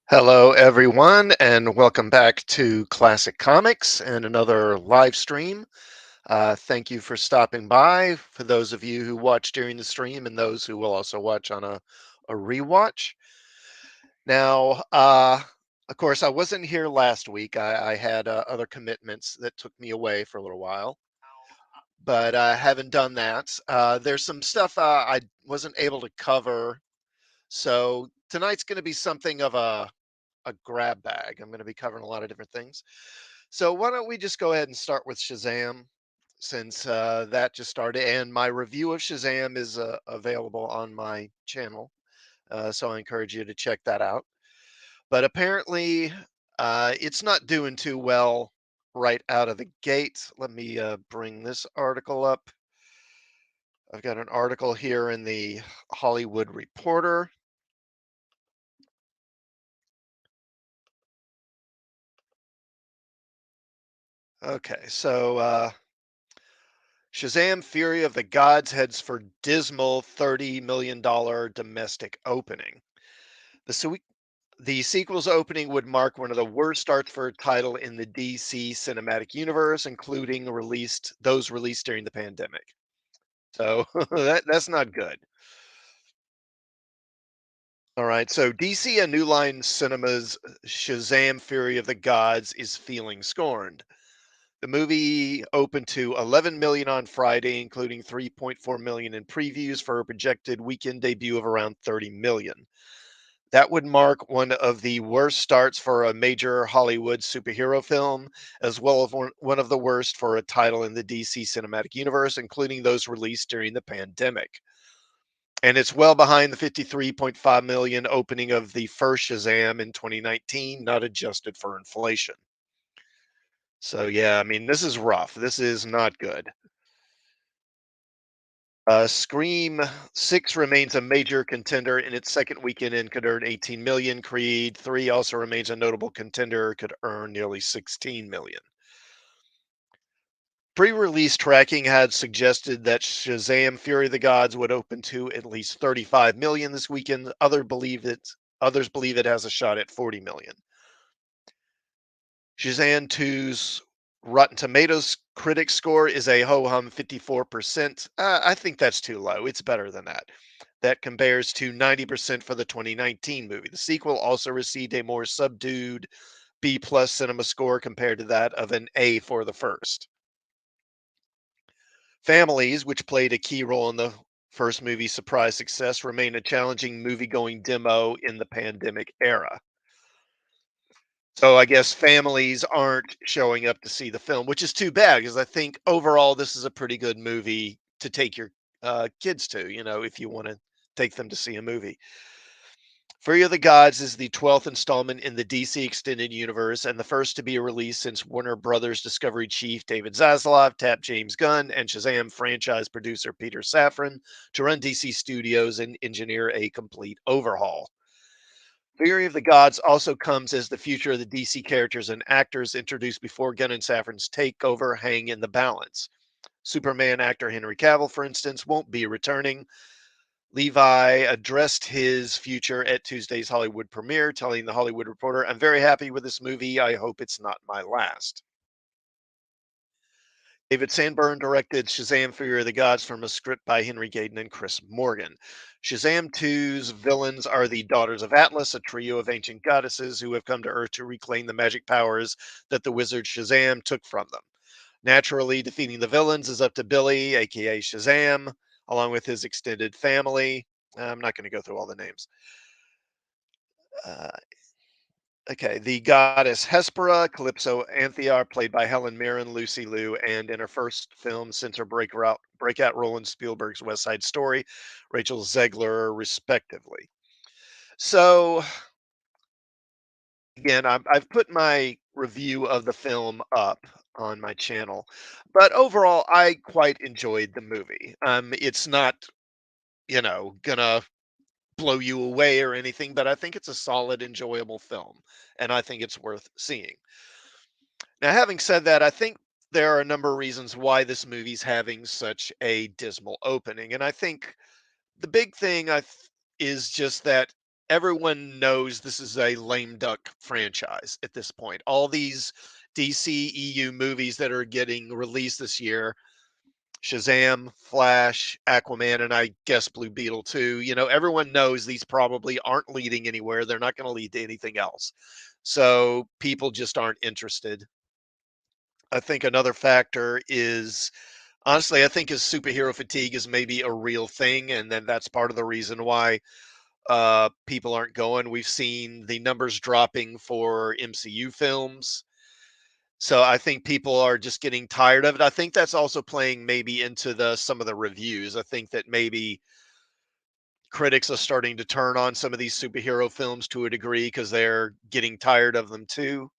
Hello, everyone, and welcome back to Classic Comics and another live stream. Thank you for stopping by. For those of you who watch during the stream and those who will also watch on a rewatch. Now, of course, I wasn't here last week. I had other commitments that took me away for a little while, but I haven't done that. There's some stuff I wasn't able to cover, so tonight's going to be something of a grab bag. I'm going to be covering a lot of different things. So why don't we just go ahead and start with Shazam, since that just started, and my review of Shazam is available on my channel. So I encourage you to check that out. But apparently, it's not doing too well right out of the gate. Let me bring this article up. I've got an article here in the Hollywood Reporter. Okay, so Shazam Fury of the Gods heads for dismal $30 million domestic opening. The, the sequel's opening would mark one of the worst starts for a title in the DC cinematic universe, including those released during the pandemic. So that's not good. All right, so DC and New Line Cinema's Shazam Fury of the Gods is feeling scorned. The movie opened to 11 million on Friday, including 3.4 million in previews for a projected weekend debut of around 30 million. That would mark one of the worst starts for a major Hollywood superhero film, as well as one of the worst for a title in the DC cinematic universe, including those released during the pandemic. And it's well behind the 53.5 million opening of the first Shazam in 2019, not adjusted for inflation. So yeah, I mean, this is rough. This is not good. Scream 6 remains a major contender in its second weekend and could earn 18 million. Creed 3 also remains a notable contender, could earn nearly 16 million. Pre-release tracking had suggested that Shazam Fury of the Gods would open to at least 35 million this weekend. Others believe it has a shot at 40 million. Shazam 2's Rotten Tomatoes critic score is a ho-hum 54%. I think that's too low. It's better than that. That compares to 90% for the 2019 movie. The sequel also received a more subdued B plus cinema score compared to that of an A for the first. Families, which played a key role in the first movie's surprise success, remain a challenging movie-going demo in the pandemic era. So I guess families aren't showing up to see the film, which is too bad because I think overall this is a pretty good movie to take your kids to, if you want to take them to see a movie. Fury of the Gods is the 12th installment in the DC Extended Universe and the first to be released since Warner Brothers Discovery chief David Zaslav tapped James Gunn and Shazam franchise producer Peter Safran to run DC Studios and engineer a complete overhaul. Fury of the Gods also comes as the future of the DC characters and actors introduced before Gunn and Safran's takeover hang in the balance. Superman actor Henry Cavill, for instance, won't be returning. Levi addressed his future at Tuesday's Hollywood premiere, telling The Hollywood Reporter, "I'm very happy with this movie. I hope it's not my last." David Sandberg directed Shazam Fury of the Gods from a script by Henry Gayden and Chris Morgan. Shazam 2's villains are the Daughters of Atlas, a trio of ancient goddesses who have come to Earth to reclaim the magic powers that the wizard Shazam took from them. Naturally, defeating the villains is up to Billy, aka Shazam, along with his extended family. I'm not going to go through all the names. Uh, Okay, the goddess Hespera, Calypso Anthea, played by Helen Mirren, Lucy Liu, and in her first film since her breakout role in Spielberg's West Side Story, Rachel Zegler, respectively. So, again, I've put my review of the film up on my channel, but overall, I quite enjoyed the movie. It's not, gonna blow you away or anything, but I think it's a solid, enjoyable film, and I think it's worth seeing. Now, having said that, I think there are a number of reasons why this movie's having such a dismal opening. And I think the big thing is just that everyone knows this is a lame duck franchise at this point. All these DC EU movies that are getting released this year, Shazam, Flash, Aquaman, and I guess Blue Beetle too. Everyone knows these probably aren't leading anywhere. They're not going to lead to anything else. So people just aren't interested. I think another factor is honestly, I think is superhero fatigue is maybe a real thing, and then that's part of the reason why people aren't going. We've seen the numbers dropping for MCU films. So I think people are just getting tired of it. I think that's also playing maybe into the some of the reviews. I think that maybe critics are starting to turn on some of these superhero films to a degree because they're getting tired of them too.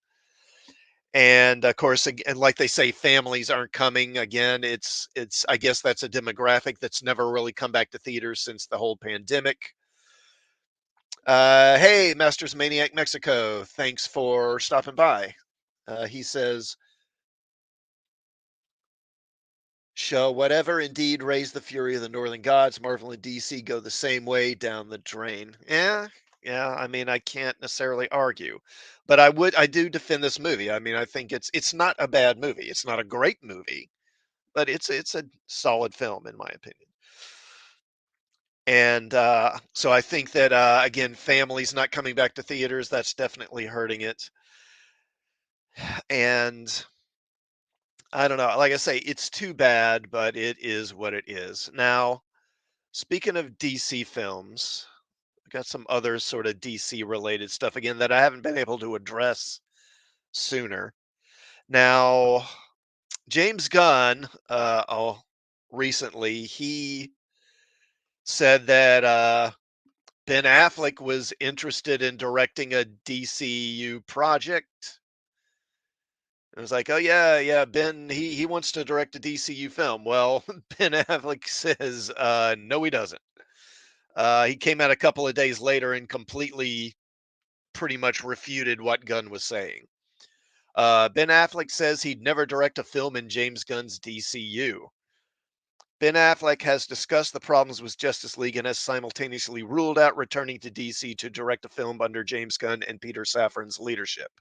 And of course, and like they say, families aren't coming again. It's I guess that's a demographic that's never really come back to theaters since the whole pandemic. Hey, Masters Maniac Mexico, thanks for stopping by. He says, shall whatever indeed raise the fury of the northern gods, Marvel and DC go the same way down the drain. Yeah, I mean, I can't necessarily argue, but I do defend this movie. I mean, I think it's not a bad movie. It's not a great movie, but it's a solid film in my opinion. And so I think that again, families not coming back to theaters, that's definitely hurting it. And I don't know. Like I say, it's too bad, but it is what it is. Now, speaking of DC films, I got some other sort of DC related stuff again that I haven't been able to address sooner. Now, James Gunn, recently he said that Ben Affleck was interested in directing a DCU project. It was like, oh yeah, Ben he wants to direct a DCU film. Well, Ben Affleck says no, he doesn't. He came out a couple of days later and completely, pretty much refuted what Gunn was saying. Ben Affleck says he'd never direct a film in James Gunn's DCU. Ben Affleck has discussed the problems with Justice League and has simultaneously ruled out returning to DC to direct a film under James Gunn and Peter Safran's leadership.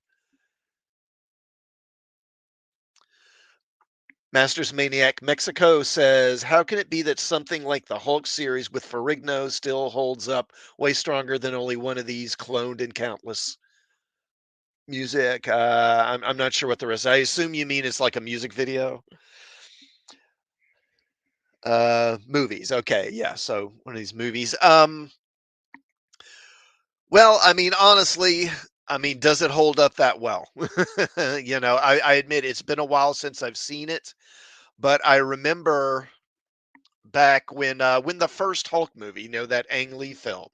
Masters Maniac Mexico says, how can it be that something like the Hulk series with Ferrigno still holds up way stronger than only one of these cloned and countless music? I'm not sure what the rest. I assume you mean it's like a music video. Movies. Okay, yeah. So one of these movies. Well, I mean, honestly, I mean, does it hold up that well? I admit it's been a while since I've seen it, but I remember back when the first Hulk movie, that Ang Lee film,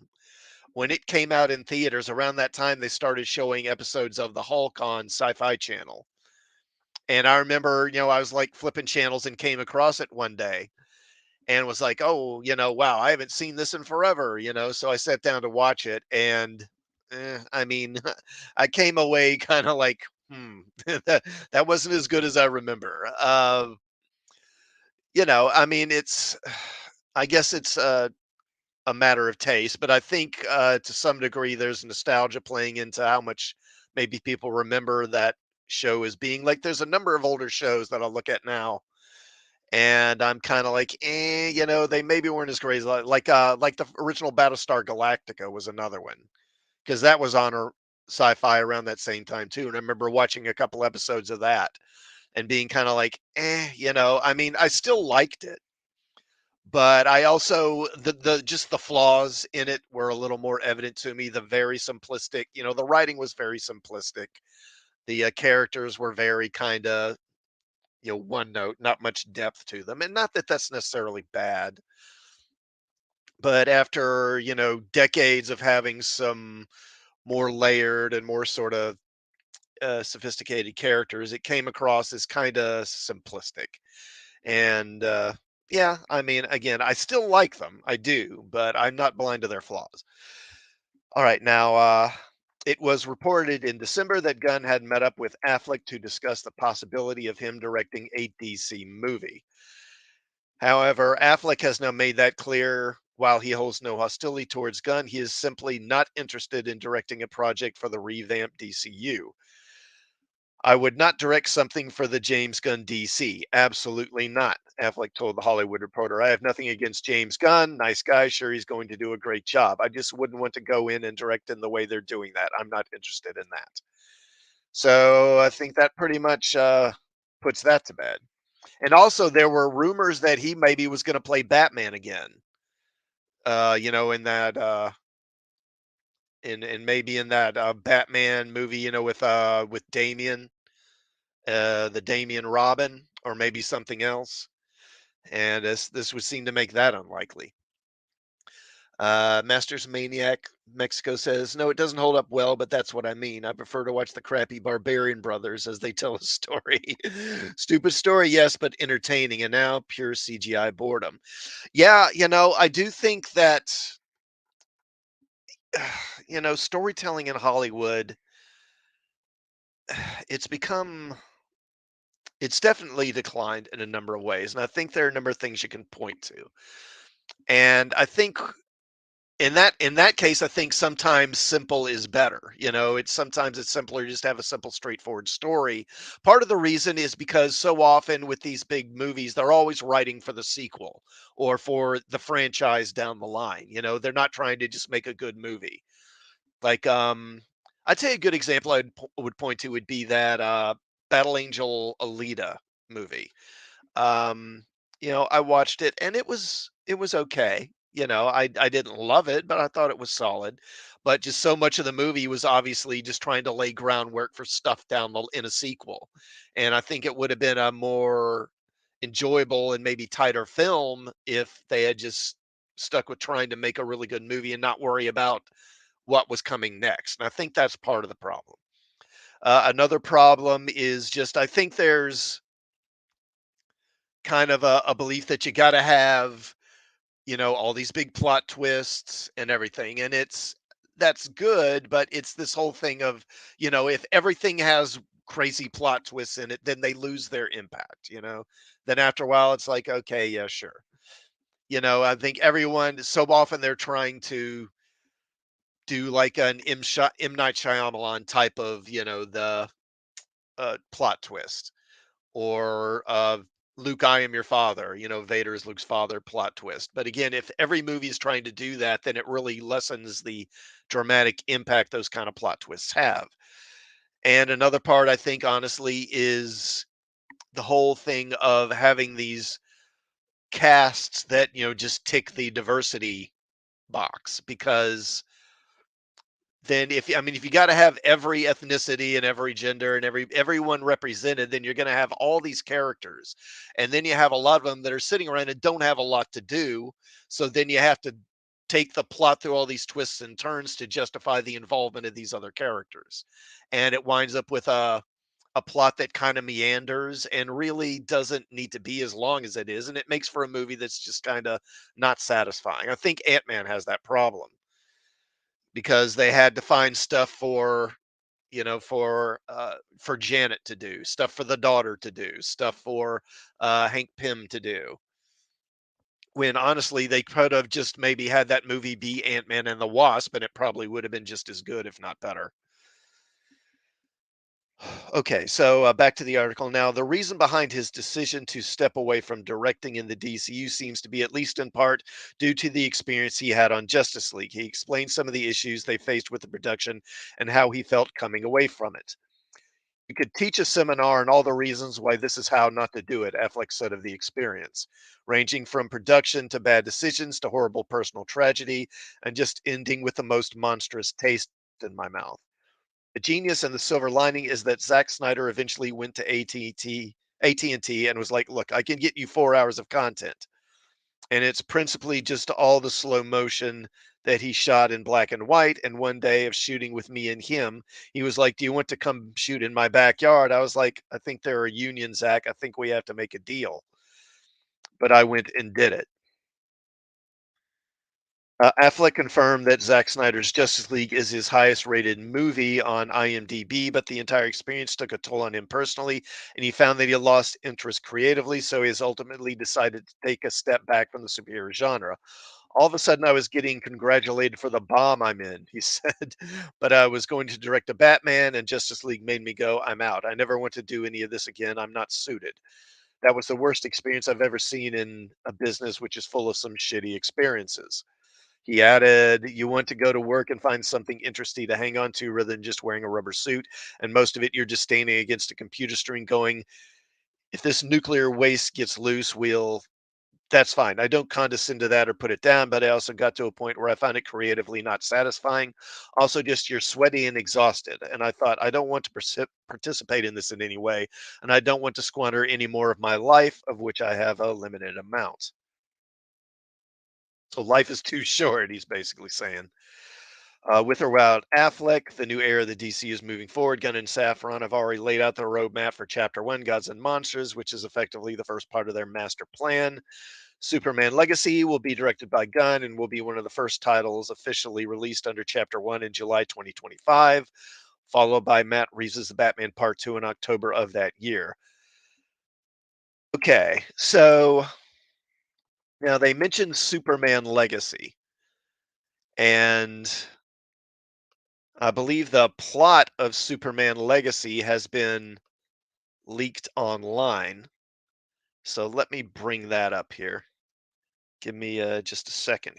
when it came out in theaters around that time, they started showing episodes of the Hulk on Sci-Fi Channel. And I remember, I was like flipping channels and came across it one day and was like, "Oh, wow, I haven't seen this in forever." So I sat down to watch it, and I mean, I came away kind of like, that wasn't as good as I remember. I mean, I guess it's a matter of taste, but I think to some degree there's nostalgia playing into how much maybe people remember that show as being. Like, there's a number of older shows that I'll look at now and I'm kind of like, they maybe weren't as great as like the original Battlestar Galactica was another one because that was on a sci-fi around that same time too. And I remember watching a couple episodes of that and being kind of like, I mean, I still liked it, but I also the just the flaws in it were a little more evident to me. The very simplistic, the writing was very simplistic. The characters were very kind of one note, not much depth to them. And not that that's necessarily bad, but after, decades of having some more layered and more sort of sophisticated characters, it came across as kind of simplistic. And yeah, I mean, again, I still like them. I do, but I'm not blind to their flaws. All right. Now, it was reported in December that Gunn had met up with Affleck to discuss the possibility of him directing a DC movie. However, Affleck has now made that clear While he holds no hostility towards Gunn, he is simply not interested in directing a project for the revamped DCU. I would not direct something for the James Gunn DC. Absolutely not, Affleck told the Hollywood Reporter. I have nothing against James Gunn. Nice guy. Sure, he's going to do a great job. I just wouldn't want to go in and direct in the way they're doing that. I'm not interested in that. So I think that pretty much puts that to bed. And also, there were rumors that he maybe was going to play Batman again. In that in maybe in that Batman movie, with Damien, the Damien Robin, or maybe something else. And this would seem to make that unlikely. Masters Maniac Mexico says, no, it doesn't hold up well, but that's what I mean. I prefer to watch the crappy Barbarian Brothers as they tell a story. Stupid story, yes, but entertaining. And now pure CGI boredom. Yeah, I do think that, storytelling in Hollywood, it's become, it's definitely declined in a number of ways. And I think there are a number of things you can point to. And I think in that case, I think sometimes simple is better. It's simpler just to have a simple, straightforward story. Part of the reason is because so often with these big movies, they're always writing for the sequel or for the franchise down the line. They're not trying to just make a good movie. Like, I'd say a good example would point to would be that Battle Angel Alita movie. um, I watched it and it was okay. I didn't love it, but I thought it was solid. But just so much of the movie was obviously just trying to lay groundwork for stuff in a sequel. And I think it would have been a more enjoyable and maybe tighter film if they had just stuck with trying to make a really good movie and not worry about what was coming next. And I think that's part of the problem. Another problem is just I think there's kind of a belief that you got to have, all these big plot twists and everything. And that's good, but it's this whole thing of, if everything has crazy plot twists in it, then they lose their impact. Then after a while, it's like, okay, yeah, sure. I think everyone, so often they're trying to do like an M. Night Shyamalan type of, the plot twist or Luke, I am your father, Vader is Luke's father plot twist. But again, if every movie is trying to do that, then it really lessens the dramatic impact those kind of plot twists have. And another part, I think, honestly, is the whole thing of having these casts that, just tick the diversity box. Because then if you got to have every ethnicity and every gender and everyone represented, then you're going to have all these characters, and then you have a lot of them that are sitting around and don't have a lot to do. So then you have to take the plot through all these twists and turns to justify the involvement of these other characters, and it winds up with a plot that kind of meanders and really doesn't need to be as long as it is, and it makes for a movie that's just kind of not satisfying. I think Ant-Man has that problem because they had to find stuff for Janet to do, stuff for the daughter to do, stuff for Hank Pym to do. When honestly, they could have just maybe had that movie be Ant-Man and the Wasp, and it probably would have been just as good, if not better. Okay, so back to the article now. The reason behind his decision to step away from directing in the DCU seems to be, at least in part, due to the experience he had on Justice League. He explained some of the issues they faced with the production and how he felt coming away from it. You could teach a seminar on all the reasons why this is how not to do it, Affleck said of the experience, ranging from production to bad decisions to horrible personal tragedy, and just ending with the most monstrous taste in my mouth. The genius and the silver lining is that Zack Snyder eventually went to AT&T and was like, "Look, I can get you 4 hours of content." And it's principally just all the slow motion that he shot in black and white. And one day of shooting with me and him, he was like, "Do you want to come shoot in my backyard?" I was like, "I think there are unions, Zach. I think we have to make a deal." But I went and did it. Affleck confirmed that Zack Snyder's Justice League is his highest rated movie on IMDb, but the entire experience took a toll on him personally, and he found that he lost interest creatively, so he has ultimately decided to take a step back from the superhero genre. All of a sudden, I was getting congratulated for the bomb I'm in, he said, but I was going to direct a Batman, and Justice League made me go, I'm out. I never want to do any of this again. I'm not suited. That was the worst experience I've ever seen in a business which is full of some shitty experiences. He added, you want to go to work and find something interesting to hang on to rather than just wearing a rubber suit. And most of it, you're just standing against a computer screen going, if this nuclear waste gets loose, that's fine. I don't condescend to that or put it down, but I also got to a point where I found it creatively not satisfying. Also, just you're sweaty and exhausted. And I thought, I don't want to participate in this in any way. And I don't want to squander any more of my life, of which I have a limited amount. So life is too short, he's basically saying. With or without Affleck, the new era of the DC is moving forward. Gunn and Safran have already laid out the roadmap for Chapter 1, Gods and Monsters, which is effectively the first part of their master plan. Superman Legacy will be directed by Gunn and will be one of the first titles officially released under Chapter 1 in July 2025, followed by Matt Reeves' The Batman Part 2 in October of that year. Okay, so now they mentioned Superman Legacy, and I believe the plot of Superman Legacy has been leaked online. So let me bring that up here. Give me just a second.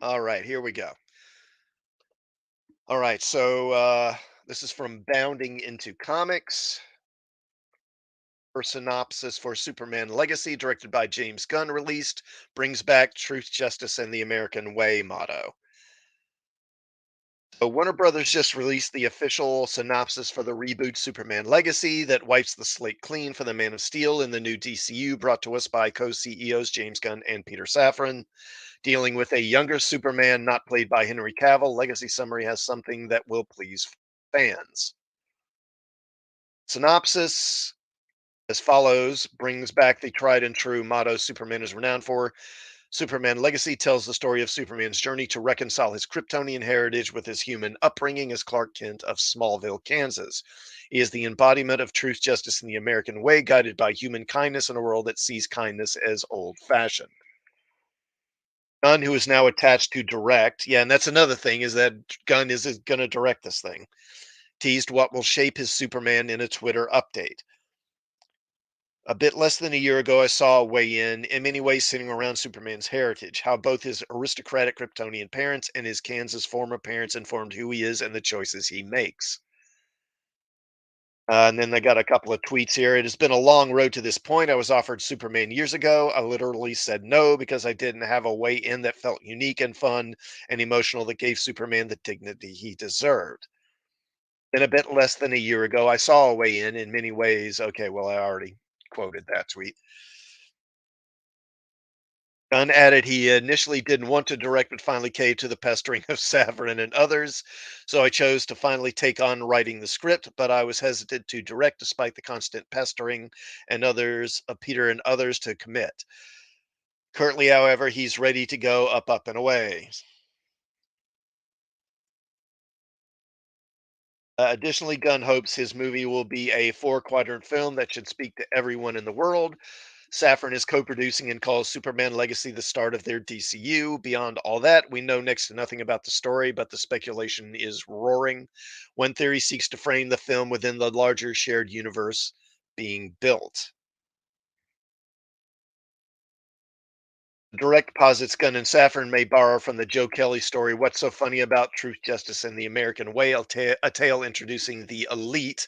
All right, here we go. All right, so this is from Bounding into Comics. For synopsis for Superman Legacy, directed by James Gunn, released, brings back truth, justice, and the American way motto. So Warner Brothers just released the official synopsis for the reboot Superman Legacy that wipes the slate clean for the Man of Steel in the new DCU, brought to us by co-CEOs James Gunn and Peter Safran. Dealing with a younger Superman not played by Henry Cavill, Legacy summary has something that will please fans. Synopsis as follows, brings back the tried and true motto Superman is renowned for. Superman Legacy tells the story of Superman's journey to reconcile his Kryptonian heritage with his human upbringing as Clark Kent of Smallville, Kansas. He is the embodiment of truth, justice, and the American way, guided by human kindness in a world that sees kindness as old fashioned. Gunn, who is now attached to direct, yeah, and that's another thing is that Gunn is going to direct this thing, teased what will shape his Superman in a Twitter update. A bit less than a year ago, I saw a weigh in many ways centering around Superman's heritage, how both his aristocratic Kryptonian parents and his Kansas former parents informed who he is and the choices he makes. And then they got a couple of tweets here. It has been a long road to this point. I was offered Superman years ago. I literally said no because I didn't have a way in that felt unique and fun and emotional that gave Superman the dignity he deserved. Then a bit less than a year ago, I saw a way in many ways. Okay, well, I already quoted that tweet. Gunn added he initially didn't want to direct, but finally caved to the pestering of Safran and others. So I chose to finally take on writing the script, but I was hesitant to direct despite the constant pestering and others, Peter and others, to commit. Currently, however, he's ready to go up, up, and away. Additionally, Gunn hopes his movie will be a four-quadrant film that should speak to everyone in the world. Safran is co-producing and calls Superman Legacy the start of their DCU. Beyond all that, we know next to nothing about the story, but the speculation is roaring. One theory seeks to frame the film within the larger shared universe being built. Direct posits Gunn and Safran may borrow from the Joe Kelly story, What's So Funny About Truth, Justice, and the American Way, a tale introducing the elite.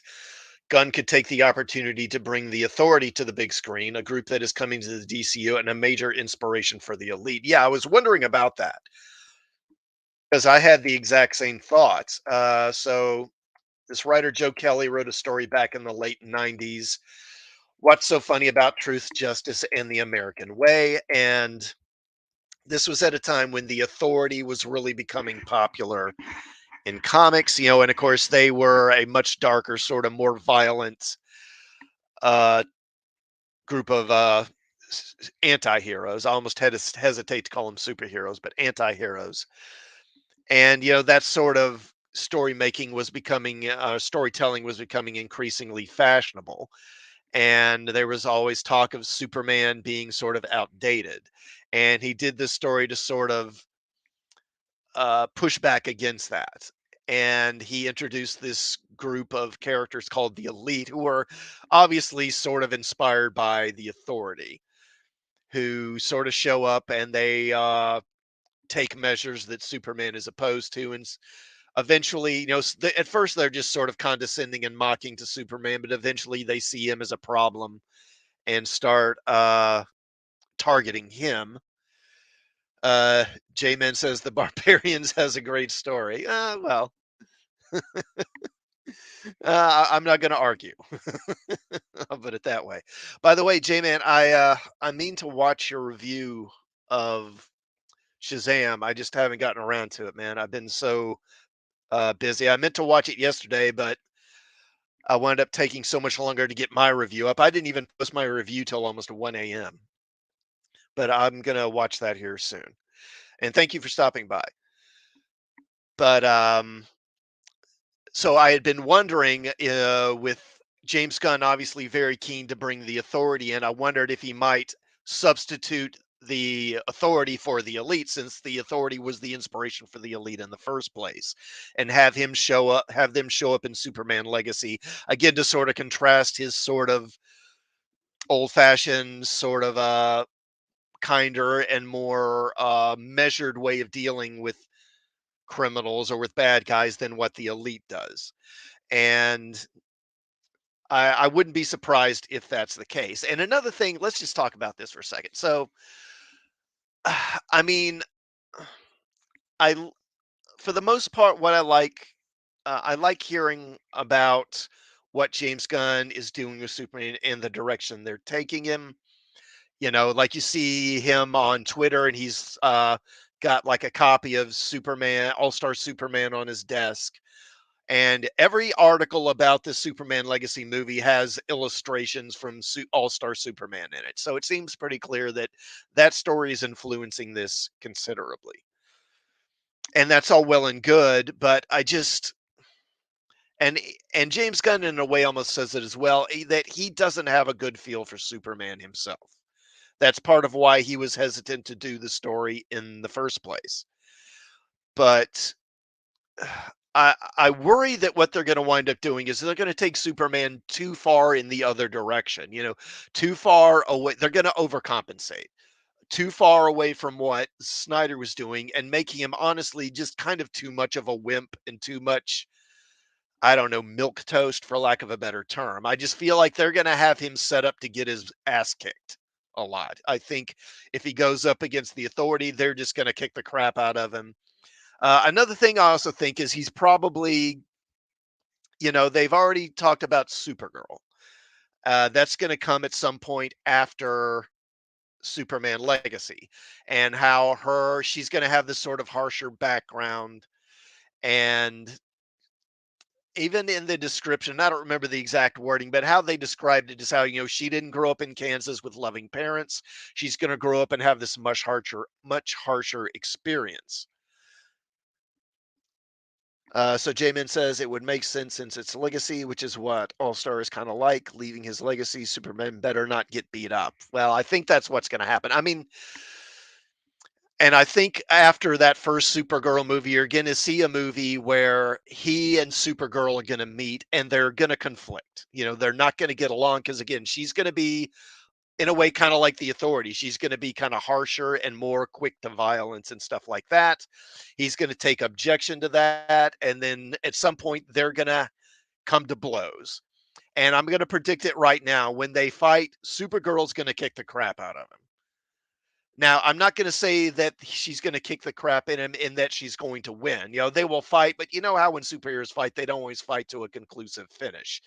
Gunn could take the opportunity to bring the authority to the big screen, a group that is coming to the DCU and a major inspiration for the elite. Yeah, I was wondering about that because I had the exact same thoughts. So this writer Joe Kelly wrote a story back in the late '90s. What's so funny about truth, justice, and the American way? And this was at a time when the authority was really becoming popular in comics, and of course they were a much darker, sort of more violent uh, group of anti-heroes. I almost hesitate to call them superheroes, but anti-heroes. And that sort of storytelling was becoming increasingly fashionable, and there was always talk of Superman being sort of outdated. And he did this story to sort of push back against that. And he introduced this group of characters called the Elite, who were obviously sort of inspired by the Authority, who sort of show up and they take measures that Superman is opposed to. And eventually, at first they're just sort of condescending and mocking to Superman, but eventually they see him as a problem and start targeting him. Uh, J-Man says the Barbarians has a great story. Well, I'm not going to argue. I'll put it that way. By the way, J-Man, I mean to watch your review of Shazam. I just haven't gotten around to it, man. I've been so busy. I meant to watch it yesterday, but I wound up taking so much longer to get my review up. I didn't even post my review till almost 1 a.m. But I'm gonna watch that here soon. And thank you for stopping by. But so I had been wondering, with James Gunn obviously very keen to bring the Authority in, I wondered if he might substitute the Authority for the Elite, since the Authority was the inspiration for the Elite in the first place, and have them show up in Superman Legacy again to sort of contrast his sort of old-fashioned, sort of kinder and more measured way of dealing with criminals or with bad guys than what the Elite does. And I wouldn't be surprised if that's the case. And another thing, let's just talk about this for a second. So, I mean, I for the most part, what I like hearing about what James Gunn is doing with Superman and the direction they're taking him. Like you see him on Twitter, and he's got like a copy of Superman, All Star Superman, on his desk. And every article about the Superman Legacy movie has illustrations from All Star Superman in it. So it seems pretty clear that that story is influencing this considerably. And that's all well and good, but and and James Gunn in a way almost says it as well, that he doesn't have a good feel for Superman himself. That's part of why he was hesitant to do the story in the first place. But I worry that what they're going to wind up doing is they're going to take Superman too far in the other direction, too far away. They're going to overcompensate too far away from what Snyder was doing and making him honestly just kind of too much of a wimp and too much, I don't know, milk toast, for lack of a better term. I just feel like they're going to have him set up to get his ass kicked a lot. I think if he goes up against the Authority, they're just going to kick the crap out of him. Another thing I also think is he's probably, they've already talked about Supergirl. That's going to come at some point after Superman Legacy, and how she's going to have this sort of harsher background. And even in the description, I don't remember the exact wording, but how they described it is how, she didn't grow up in Kansas with loving parents. She's going to grow up and have this much harsher experience. So J-Min says it would make sense since it's legacy, which is what All-Star is kind of like, leaving his legacy. Superman better not get beat up. Well, I think that's what's going to happen. I mean, and I think after that first Supergirl movie, you're going to see a movie where he and Supergirl are going to meet and they're going to conflict. They're not going to get along because, again, she's going to be, in a way, kind of like the Authority. She's going to be kind of harsher and more quick to violence and stuff like that. He's going to take objection to that. And then at some point, they're going to come to blows. And I'm going to predict it right now. When they fight, Supergirl's going to kick the crap out of him. Now, I'm not going to say that she's going to kick the crap in him and that she's going to win. They will fight, but you know how when superheroes fight, they don't always fight to a conclusive finish.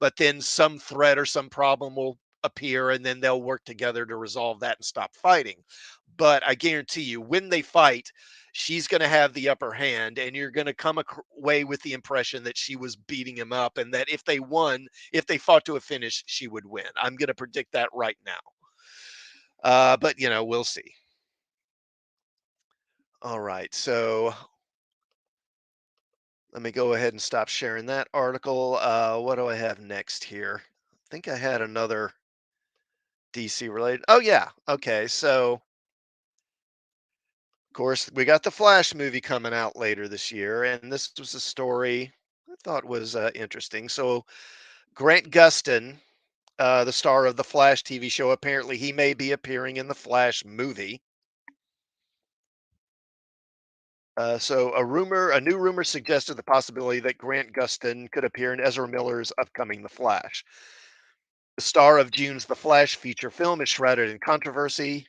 But then some threat or some problem will appear, and then they'll work together to resolve that and stop fighting. but I guarantee you, when they fight, she's going to have the upper hand, and you're going to come away with the impression that she was beating him up, and that if they won, if they fought to a finish, she would win. I'm going to predict that right now. But we'll see. All right, so let me go ahead and stop sharing that article. What do I have next here? I think I had another DC related. Oh yeah, okay. So of course we got the Flash movie coming out later this year, and this was a story I thought was interesting. So Grant Gustin, the star of the Flash TV show, apparently he may be appearing in the Flash movie. So a new rumor suggested the possibility that Grant Gustin could appear in Ezra Miller's upcoming The Flash. The star of June's The Flash feature film is shrouded in controversy,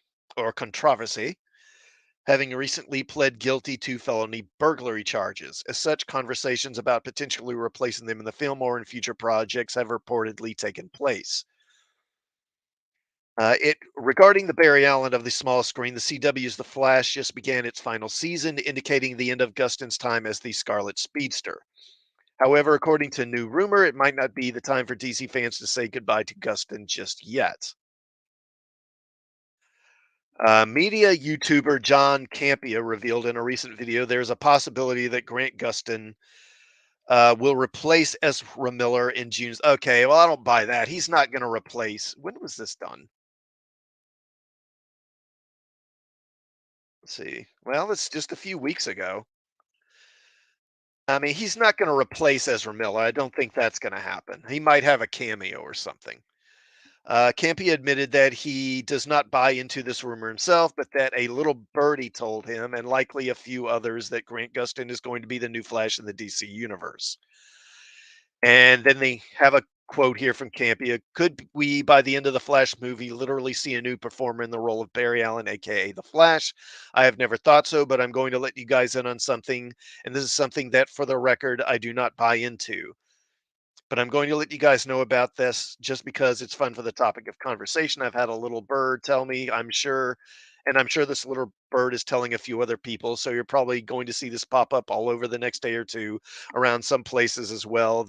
having recently pled guilty to felony burglary charges. As such, conversations about potentially replacing them in the film or in future projects have reportedly taken place. It regarding the Barry Allen of the small screen, the CW's The Flash just began its final season, indicating the end of Gustin's time as the Scarlet Speedster. However, according to new rumor, it might not be the time for DC fans to say goodbye to Gustin just yet. Media YouTuber John Campea revealed in a recent video there's a possibility that Grant Gustin will replace Ezra Miller in June's. Okay, well, I don't buy that. He's not going to replace. When was this done? Let's see. Well, it's just a few weeks ago. I mean, he's not going to replace Ezra Miller. I don't think that's going to happen. He might have a cameo or something. Campy admitted that he does not buy into this rumor himself, but that a little birdie told him, and likely a few others, that Grant Gustin is going to be the new Flash in the DC universe. And then they have a quote here from Campia. Could we, by the end of the Flash movie, literally see a new performer in the role of Barry Allen, aka the Flash? I have never thought so, but I'm going to let you guys in on something. And this is something that, for the record, I do not buy into. But I'm going to let you guys know about this just because it's fun for the topic of conversation. I've had a little bird tell me, I'm sure, and I'm sure this little bird is telling a few other people. So you're probably going to see this pop up all over the next day or two around some places as well.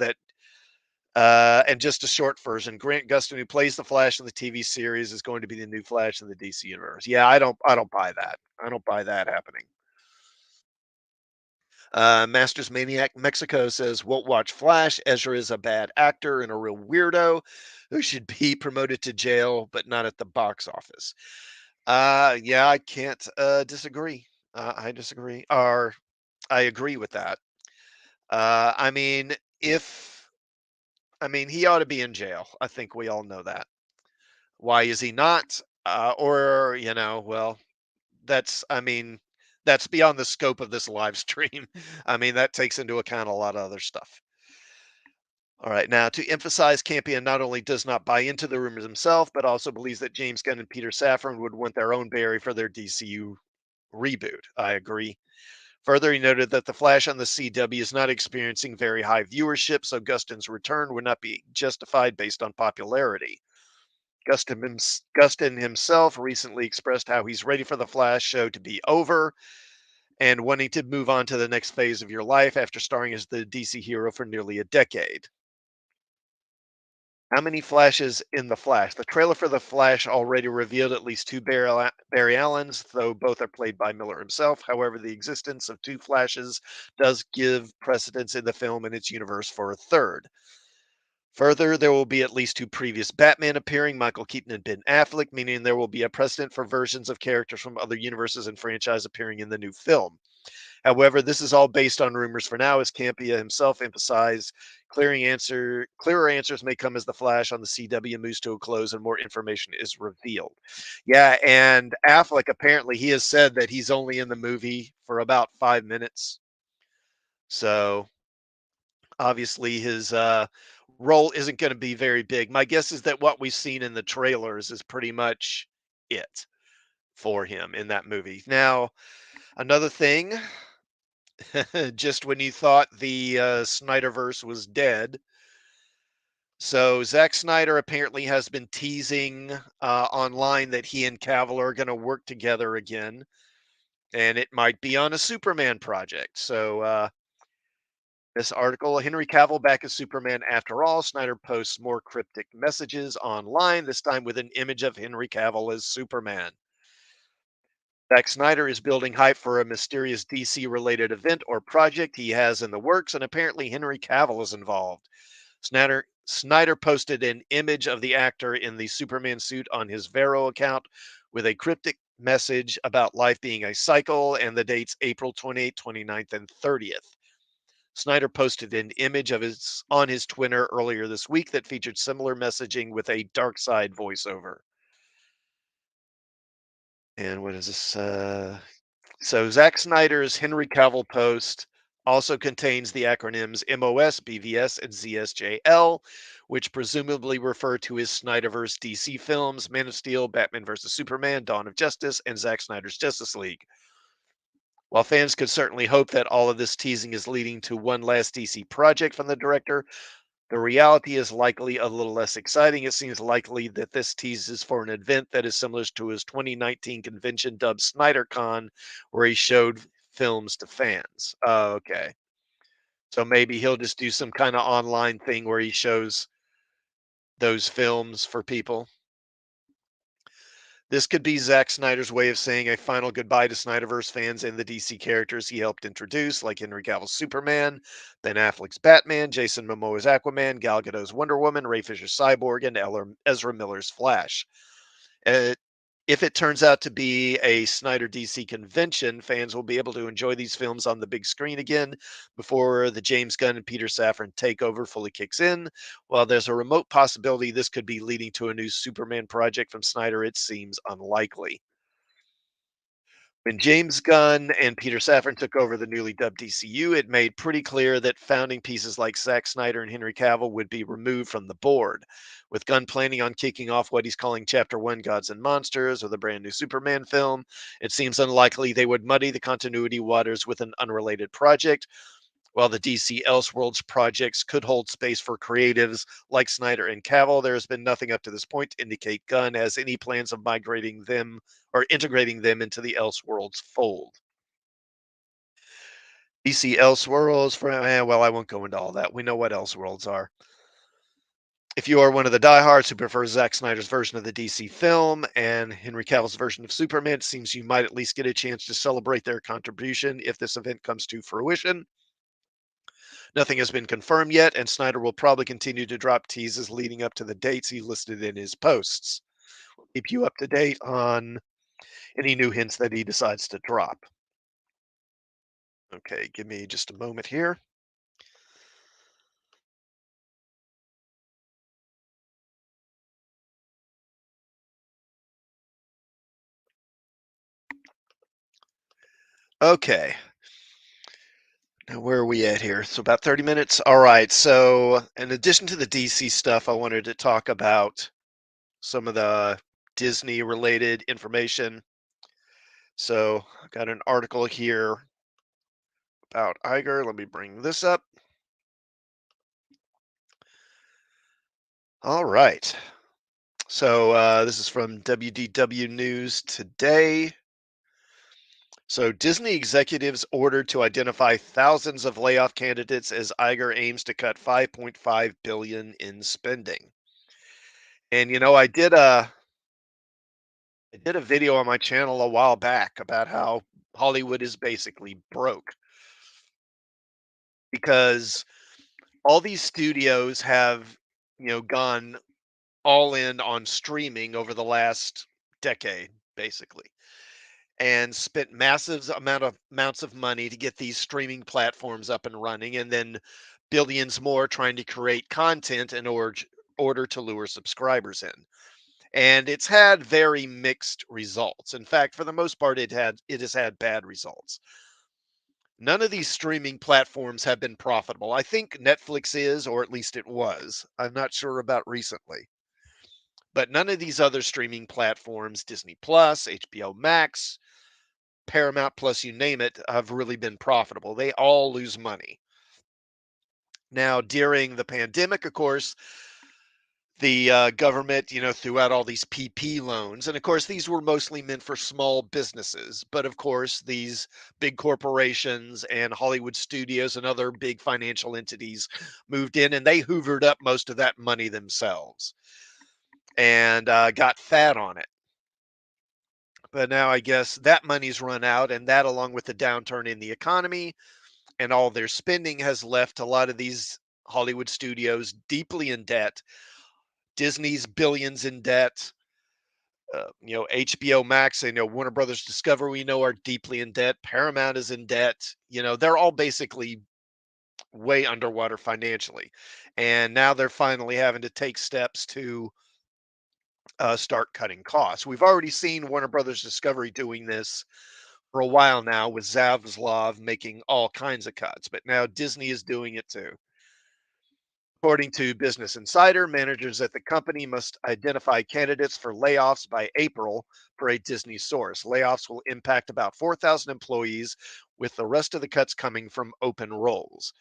And just a short version, Grant Gustin, who plays the Flash in the TV series, is going to be the new Flash in the DC universe. Yeah, I don't buy that. I don't buy that happening. Masters Maniac Mexico says, won't watch Flash. Ezra is a bad actor and a real weirdo who should be promoted to jail, but not at the box office. Yeah, I can't disagree. I disagree, or I agree with that. I mean, if I mean, he ought to be in jail. I think we all know that. Why is he not? Or, well, I mean, that's beyond the scope of this live stream. I mean, that takes into account a lot of other stuff. All right, now to emphasize, Campion not only does not buy into the rumors himself, but also believes that James Gunn and Peter Safran would want their own Barry for their DCU reboot. I agree. Further, he noted that The Flash on the CW is not experiencing very high viewership, so Gustin's return would not be justified based on popularity. Gustin himself recently expressed how he's ready for the Flash show to be over and wanting to move on to the next phase of your life after starring as the DC hero for nearly a decade. How many Flashes in The Flash? The trailer for The Flash already revealed at least two Barry Allens, though both are played by Miller himself. However, the existence of two Flashes does give precedence in the film and its universe for a third. Further, there will be at least two previous Batman appearing, Michael Keaton and Ben Affleck, meaning there will be a precedent for versions of characters from other universes and franchise appearing in the new film. However, this is all based on rumors for now, as Campia himself emphasized. Clearer answers may come as the Flash on the CW moves to a close and more information is revealed. Yeah, and Affleck, apparently he has said that he's only in the movie for about 5 minutes. So obviously his role isn't going to be very big. My guess is that what we've seen in the trailers is pretty much it for him in that movie. Now, another thing, just when you thought the Snyderverse was dead, So Zack Snyder apparently has been teasing online that he and Cavill are going to work together again, and it might be on a Superman project. So this article, Henry Cavill back as Superman after all. Snyder posts more cryptic messages online, this time with an image of Henry Cavill as Superman. Zack Snyder is building hype for a mysterious DC related event or project he has in the works, and apparently Henry Cavill is involved. Snyder posted an image of the actor in the Superman suit on his Vero account with a cryptic message about life being a cycle and the dates April 28th, 29th, and 30th. Snyder posted an image of his on his Twitter earlier this week that featured similar messaging with a dark side voiceover. And what is this? So Zack Snyder's Henry Cavill post also contains the acronyms MOS, BVS, and ZSJL, which presumably refer to his Snyderverse DC films, Man of Steel, Batman vs. Superman, Dawn of Justice, and Zack Snyder's Justice League. While fans could certainly hope that all of this teasing is leading to one last DC project from the director, the reality is likely a little less exciting. It seems likely that this teases for an event that is similar to his 2019 convention dubbed SnyderCon, where he showed films to fans. Oh, okay. So maybe he'll just do some kind of online thing where he shows those films for people. This could be Zack Snyder's way of saying a final goodbye to Snyderverse fans and the DC characters he helped introduce, like Henry Cavill's Superman, Ben Affleck's Batman, Jason Momoa's Aquaman, Gal Gadot's Wonder Woman, Ray Fisher's Cyborg, and Ezra Miller's Flash. Uh, if it turns out to be a Snyder DC convention, fans will be able to enjoy these films on the big screen again before the James Gunn and Peter Safran takeover fully kicks in. While there's a remote possibility this could be leading to a new Superman project from Snyder, it seems unlikely. When James Gunn and Peter Safran took over the newly dubbed DCU, it made pretty clear that founding pieces like Zack Snyder and Henry Cavill would be removed from the board. With Gunn planning on kicking off what he's calling Chapter 1 Gods and Monsters with a brand new Superman film, it seems unlikely they would muddy the continuity waters with an unrelated project. While the DC Elseworlds projects could hold space for creatives like Snyder and Cavill, there has been nothing up to this point to indicate Gunn has any plans of migrating them or integrating them into the Elseworlds fold. DC Elseworlds, well, I won't go into all that. We know what Elseworlds are. If you are one of the diehards who prefers Zack Snyder's version of the DC film and Henry Cavill's version of Superman, it seems you might at least get a chance to celebrate their contribution if this event comes to fruition. Nothing has been confirmed yet, and Snyder will probably continue to drop teases leading up to the dates he listed in his posts. We'll keep you up to date on any new hints that he decides to drop. Okay, give me just a moment here. Okay, now where are we at here? So about 30 minutes. All right, so in addition to the DC stuff, I wanted to talk about some of the Disney related information. So I got an article here about Iger. Let me bring this up. All right. So this is from WDW News today. So Disney executives ordered to identify thousands of layoff candidates as Iger aims to cut 5.5 billion in spending. And I did a video on my channel a while back about how Hollywood is basically broke because all these studios have, gone all in on streaming over the last decade, basically, and spent massive amounts of money to get these streaming platforms up and running, and then billions more trying to create content in order to lure subscribers in. And it's had very mixed results. In fact, for the most part, it has had bad results. None of these streaming platforms have been profitable. I think Netflix is, or at least it was. I'm not sure about recently. But none of these other streaming platforms, Disney Plus, HBO Max, Paramount Plus, you name it, have really been profitable. They all lose money. Now, during the pandemic, of course, the government, threw out all these PP loans. And of course, these were mostly meant for small businesses. But of course, these big corporations and Hollywood studios and other big financial entities moved in and they hoovered up most of that money themselves and got fat on it. But now I guess that money's run out, and that, along with the downturn in the economy and all their spending, has left a lot of these Hollywood studios deeply in debt. Disney's billions in debt. HBO Max and Warner Brothers Discovery, we know, are deeply in debt. Paramount is in debt. They're all basically way underwater financially, and now they're finally having to take steps to start cutting costs. We've already seen Warner Brothers Discovery doing this for a while now with Zavslov making all kinds of cuts, but now Disney is doing it too. According to Business Insider, managers at the company must identify candidates for layoffs by April for a Disney source. Layoffs will impact about 4,000 employees, with the rest of the cuts coming from open roles.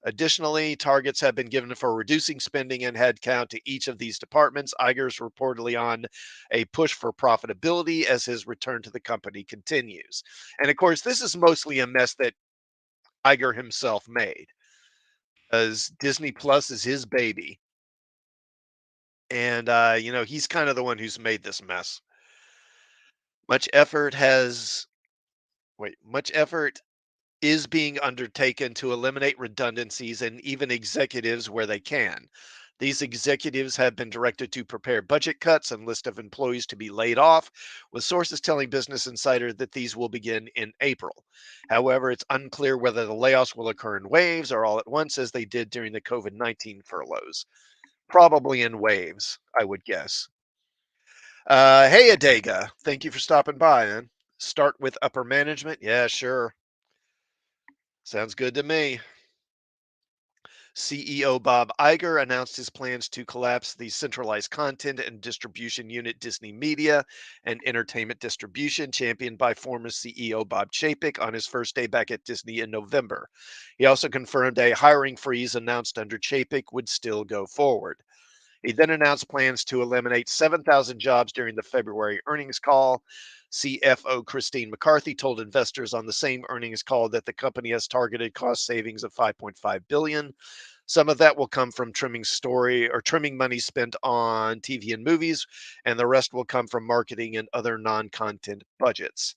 Additionally, targets have been given for reducing spending and headcount to each of these departments. Iger's reportedly on a push for profitability as his return to the company continues. And of course, this is mostly a mess that Iger himself made, as Disney Plus is his baby. And, he's kind of the one who's made this mess. Much effort has, much effort is being undertaken to eliminate redundancies and even executives where they can. These executives have been directed to prepare budget cuts and list of employees to be laid off, with sources telling Business Insider that these will begin in April. However, it's unclear whether the layoffs will occur in waves or all at once as they did during the COVID-19 furloughs. Probably in waves, I would guess. Hey, Adega. Thank you for stopping by, man. Start with upper management. Yeah, sure. Sounds good to me. CEO Bob Iger announced his plans to collapse the centralized content and distribution unit Disney Media and Entertainment Distribution, championed by former CEO Bob Chapek on his first day back at Disney in November. He also confirmed a hiring freeze announced under Chapek would still go forward. He then announced plans to eliminate 7,000 jobs during the February earnings call. CFO Christine McCarthy told investors on the same earnings call that the company has targeted cost savings of 5.5 billion. Some of that will come from trimming money spent on TV and movies, and the rest will come from marketing and other non-content budgets.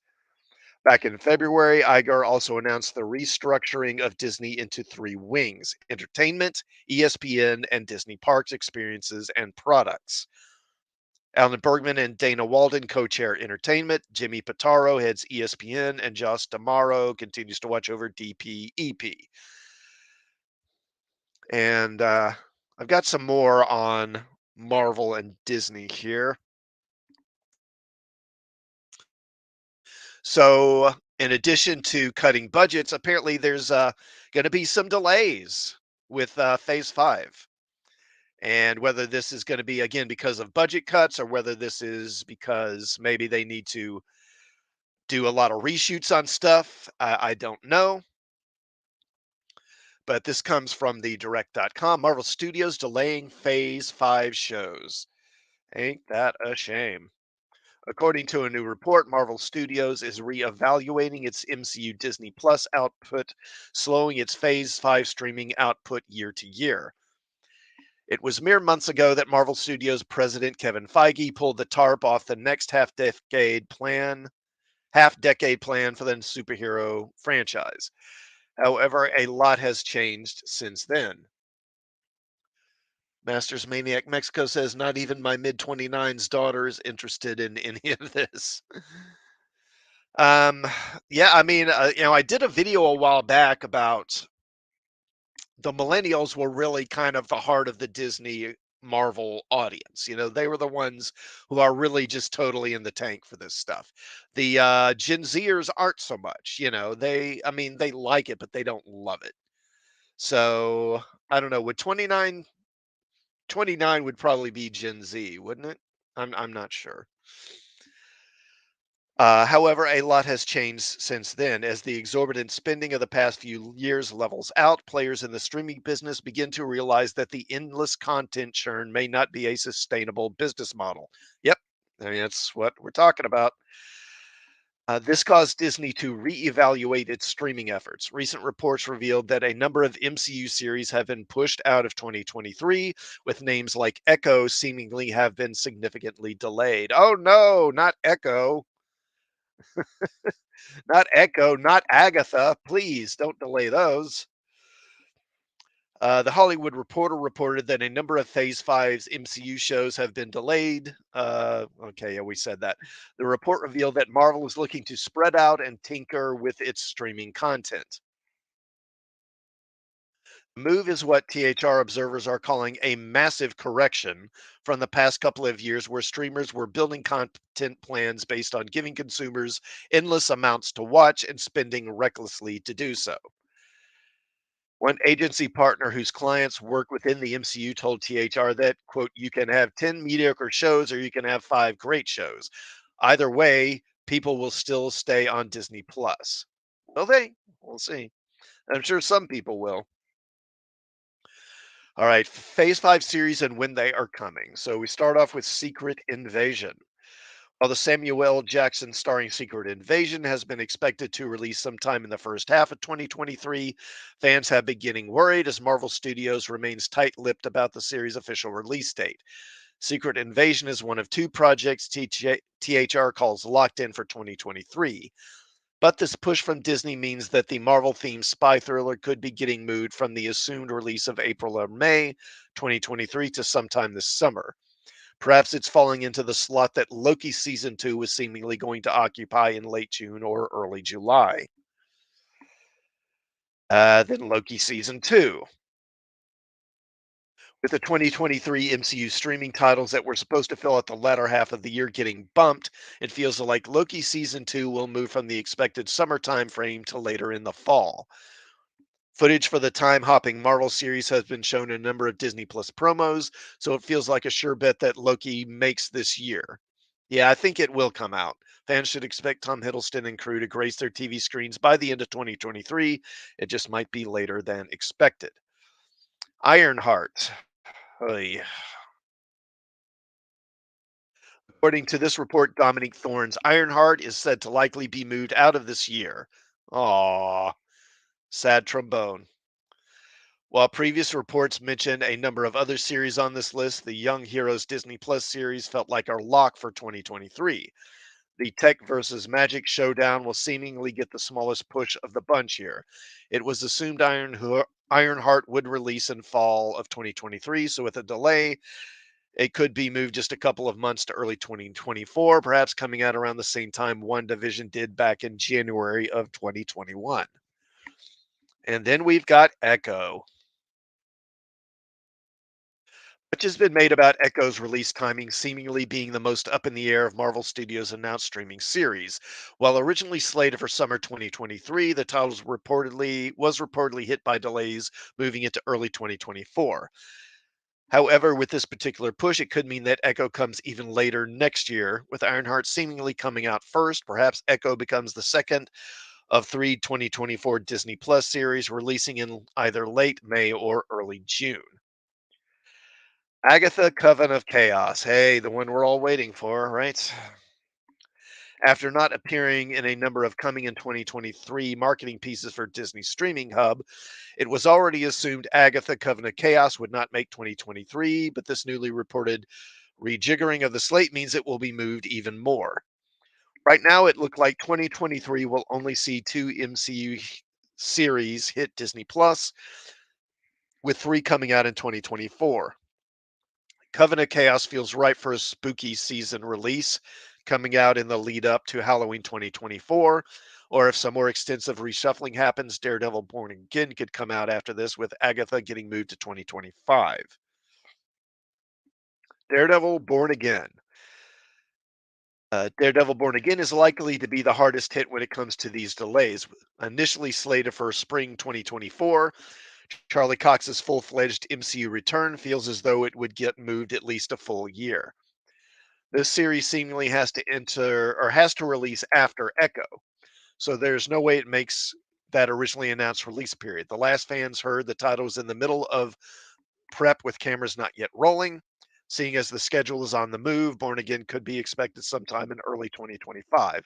Back in February, Iger also announced the restructuring of Disney into three wings: entertainment, ESPN, and Disney Parks experiences and products. Alan Bergman and Dana Walden co-chair entertainment. Jimmy Pitaro heads ESPN, and Josh D'Amaro continues to watch over DPEP. And I've got some more on Marvel and Disney here. So, in addition to cutting budgets, apparently there's going to be some delays with Phase 5. And whether this is going to be, again, because of budget cuts or whether this is because maybe they need to do a lot of reshoots on stuff, I don't know. But this comes from the direct.com. Marvel Studios delaying Phase 5 shows. Ain't that a shame? According to a new report, Marvel Studios is reevaluating its MCU Disney Plus output, slowing its Phase 5 streaming output year to year. It was mere months ago that Marvel Studios president Kevin Feige pulled the tarp off the next half-decade plan for the superhero franchise. However, a lot has changed since then. Masters Maniac Mexico says not even my mid 29s daughter is interested in any of this. Um, yeah, I mean, I did a video a while back about the millennials were really kind of the heart of the Disney Marvel audience. They were the ones who are really just totally in the tank for this stuff. The Gen Zers aren't so much, I mean, they like it, but they don't love it. So I don't know. Would 29 would probably be Gen Z, wouldn't it? I'm not sure. However, a lot has changed since then. As the exorbitant spending of the past few years levels out, players in the streaming business begin to realize that the endless content churn may not be a sustainable business model. Yep, I mean, that's what we're talking about. This caused Disney to reevaluate its streaming efforts. Recent reports revealed that a number of MCU series have been pushed out of 2023, with names like Echo seemingly have been significantly delayed. Oh no, not Echo, not Echo, not Agatha. Please don't delay those. The Hollywood Reporter reported that a number of Phase 5's MCU shows have been delayed. Okay, yeah, we said that. The report revealed that Marvel is looking to spread out and tinker with its streaming content. The move is what THR observers are calling a massive correction from the past couple of years, where streamers were building content plans based on giving consumers endless amounts to watch and spending recklessly to do so. One agency partner whose clients work within the MCU told THR that, quote, you can have 10 mediocre shows or you can have 5 great shows. Either way, people will still stay on Disney Plus. Will they? We'll see. I'm sure some people will. All right, Phase 5 series and when they are coming. So we start off with Secret Invasion. While the Samuel L. Jackson starring Secret Invasion has been expected to release sometime in the first half of 2023, fans have been getting worried as Marvel Studios remains tight-lipped about the series' official release date. Secret Invasion is one of 2 projects THR calls locked in for 2023. But this push from Disney means that the Marvel-themed spy thriller could be getting moved from the assumed release of April or May 2023 to sometime this summer. Perhaps it's falling into the slot that Loki season 2 was seemingly going to occupy in late June or early July. Then Loki season 2. With the 2023 MCU streaming titles that were supposed to fill out the latter half of the year getting bumped, it feels like Loki season 2 will move from the expected summer time frame to later in the fall. Footage for the time hopping Marvel series has been shown in a number of Disney Plus promos, so it feels like a sure bet that Loki makes this year. Yeah, I think it will come out. Fans should expect Tom Hiddleston and crew to grace their TV screens by the end of 2023. It just might be later than expected. Ironheart. Oy. According to this report, Dominique Thorne's Ironheart is said to likely be moved out of this year. Aw, sad trombone. While previous reports mentioned a number of other series on this list, the Young Heroes Disney Plus series felt like our lock for 2023. The Tech versus Magic showdown will seemingly get the smallest push of the bunch here. It was assumed Ironheart would release in fall of 2023, so with a delay, it could be moved just a couple of months to early 2024, perhaps coming out around the same time One Division did back in January of 2021. And then we've got Echo. Much has been made about Echo's release timing seemingly being the most up in the air of Marvel Studios' announced streaming series. While originally slated for summer 2023, the title was reportedly hit by delays moving into early 2024. However, with this particular push, it could mean that Echo comes even later next year, with Ironheart seemingly coming out first. Perhaps Echo becomes the second of 3 2024 Disney Plus series, releasing in either late May or early June. Agatha Coven of Chaos. Hey, the one we're all waiting for, right? After not appearing in a number of coming in 2023 marketing pieces for Disney Streaming Hub, it was already assumed Agatha Coven of Chaos would not make 2023, but this newly reported rejiggering of the slate means it will be moved even more. Right now, it looked like 2023 will only see 2 MCU series hit Disney Plus, with 3 coming out in 2024. Coven of Chaos feels right for a spooky season release coming out in the lead up to Halloween 2024. Or if some more extensive reshuffling happens, Daredevil Born Again could come out after this, with Agatha getting moved to 2025. Daredevil Born Again. Daredevil Born Again is likely to be the hardest hit when it comes to these delays. Initially slated for spring 2024, Charlie Cox's full fledged MCU return feels as though it would get moved at least a full year. This series seemingly has to enter or has to release after Echo, so there's no way it makes that originally announced release period. The last fans heard the title was in the middle of prep with cameras not yet rolling. Seeing as the schedule is on the move, Born Again could be expected sometime in early 2025.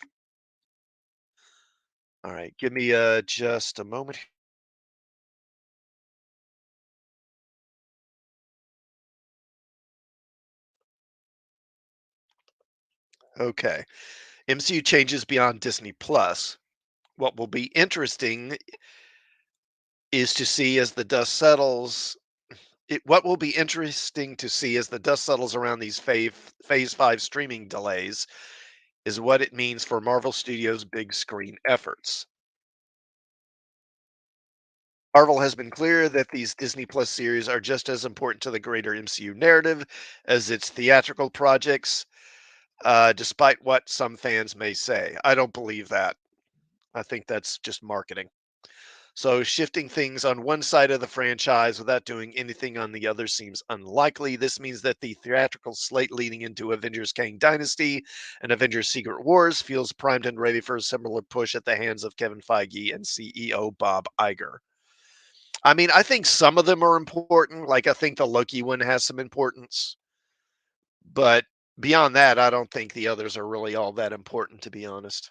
All right, give me just a moment. Okay. MCU changes beyond Disney Plus. What will be interesting is to see as the dust settles. What will be interesting to see as the dust settles around these Phase 5 streaming delays is what it means for Marvel Studios' big screen efforts. Marvel has been clear that these Disney Plus series are just as important to the greater MCU narrative as its theatrical projects, despite what some fans may say. I don't believe that. I think that's just marketing. So shifting things on one side of the franchise without doing anything on the other seems unlikely. This means that the theatrical slate leading into Avengers Kang Dynasty and Avengers Secret Wars feels primed and ready for a similar push at the hands of Kevin Feige and CEO Bob Iger. I mean, I think some of them are important. Like, I think the Loki one has some importance, but beyond that, I don't think the others are really all that important, to be honest.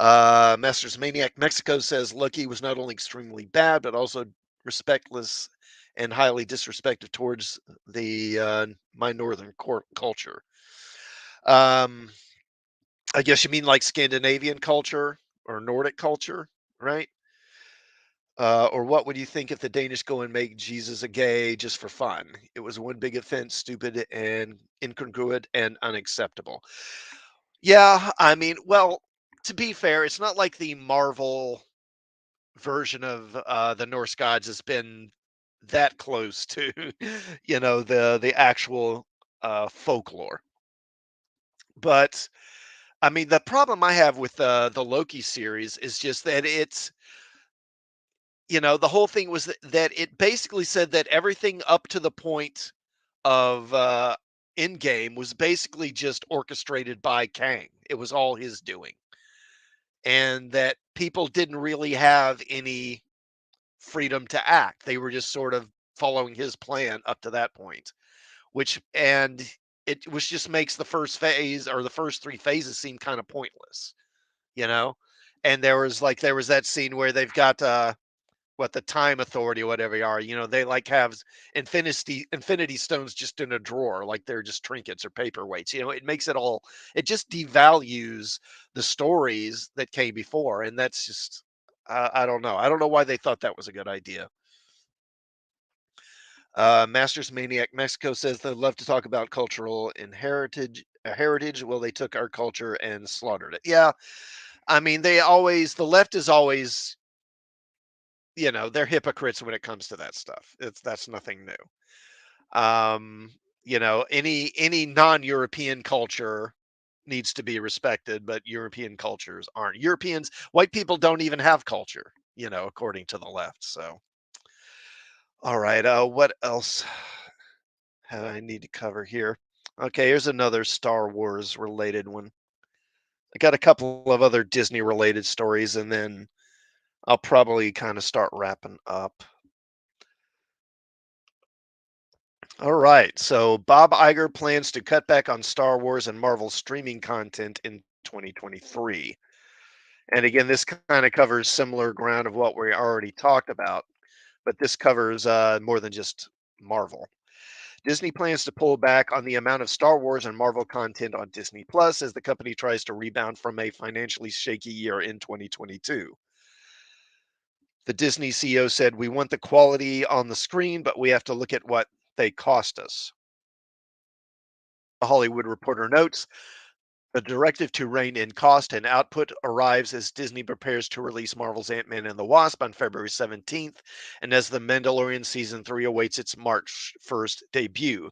Masters Maniac Mexico says Loki was not only extremely bad, but also respectless and highly disrespectful towards the my northern culture. Um, I guess you mean like Scandinavian culture or Nordic culture, right? Or what would you think if the Danish go and make Jesus a gay just for fun? It was one big offense, stupid and incongruent and unacceptable. Yeah, I mean, well, to be fair, it's not like the Marvel version of the Norse gods has been that close to, the actual folklore. But I mean, the problem I have with the Loki series is just that the whole thing was that it basically said that everything up to the point of Endgame was basically just orchestrated by Kang. It was all his doing, and that people didn't really have any freedom to act. They were just sort of following his plan up to that point, it was just makes the first phase or the first three phases seem kind of pointless, you know. And there was that scene where they've got what the time authority or whatever they are, they like have infinity stones just in a drawer, like they're just trinkets or paperweights. It makes it just devalues the stories that came before, and that's just I don't know. I don't know why they thought that was a good idea. Masters Maniac Mexico says they'd love to talk about cultural heritage. Well, they took our culture and slaughtered it. Yeah, I mean, the left is always, they're hypocrites when it comes to that stuff. That's nothing new. Um, any non-European culture needs to be respected, but European cultures aren't. White people don't even have culture, according to the left. So, all right, what else I need to cover here? Okay, here's another Star Wars related one. I got a couple of other Disney related stories, and then I'll probably kind of start wrapping up. All right. So Bob Iger plans to cut back on Star Wars and Marvel streaming content in 2023. And again, this kind of covers similar ground of what we already talked about, but this covers more than just Marvel. Disney plans to pull back on the amount of Star Wars and Marvel content on Disney Plus as the company tries to rebound from a financially shaky year in 2022. The Disney CEO said, "We want the quality on the screen, but we have to look at what they cost us." A Hollywood Reporter notes, the directive to rein in cost and output arrives as Disney prepares to release Marvel's Ant-Man and the Wasp on February 17th, and as The Mandalorian Season 3 awaits its March 1st debut.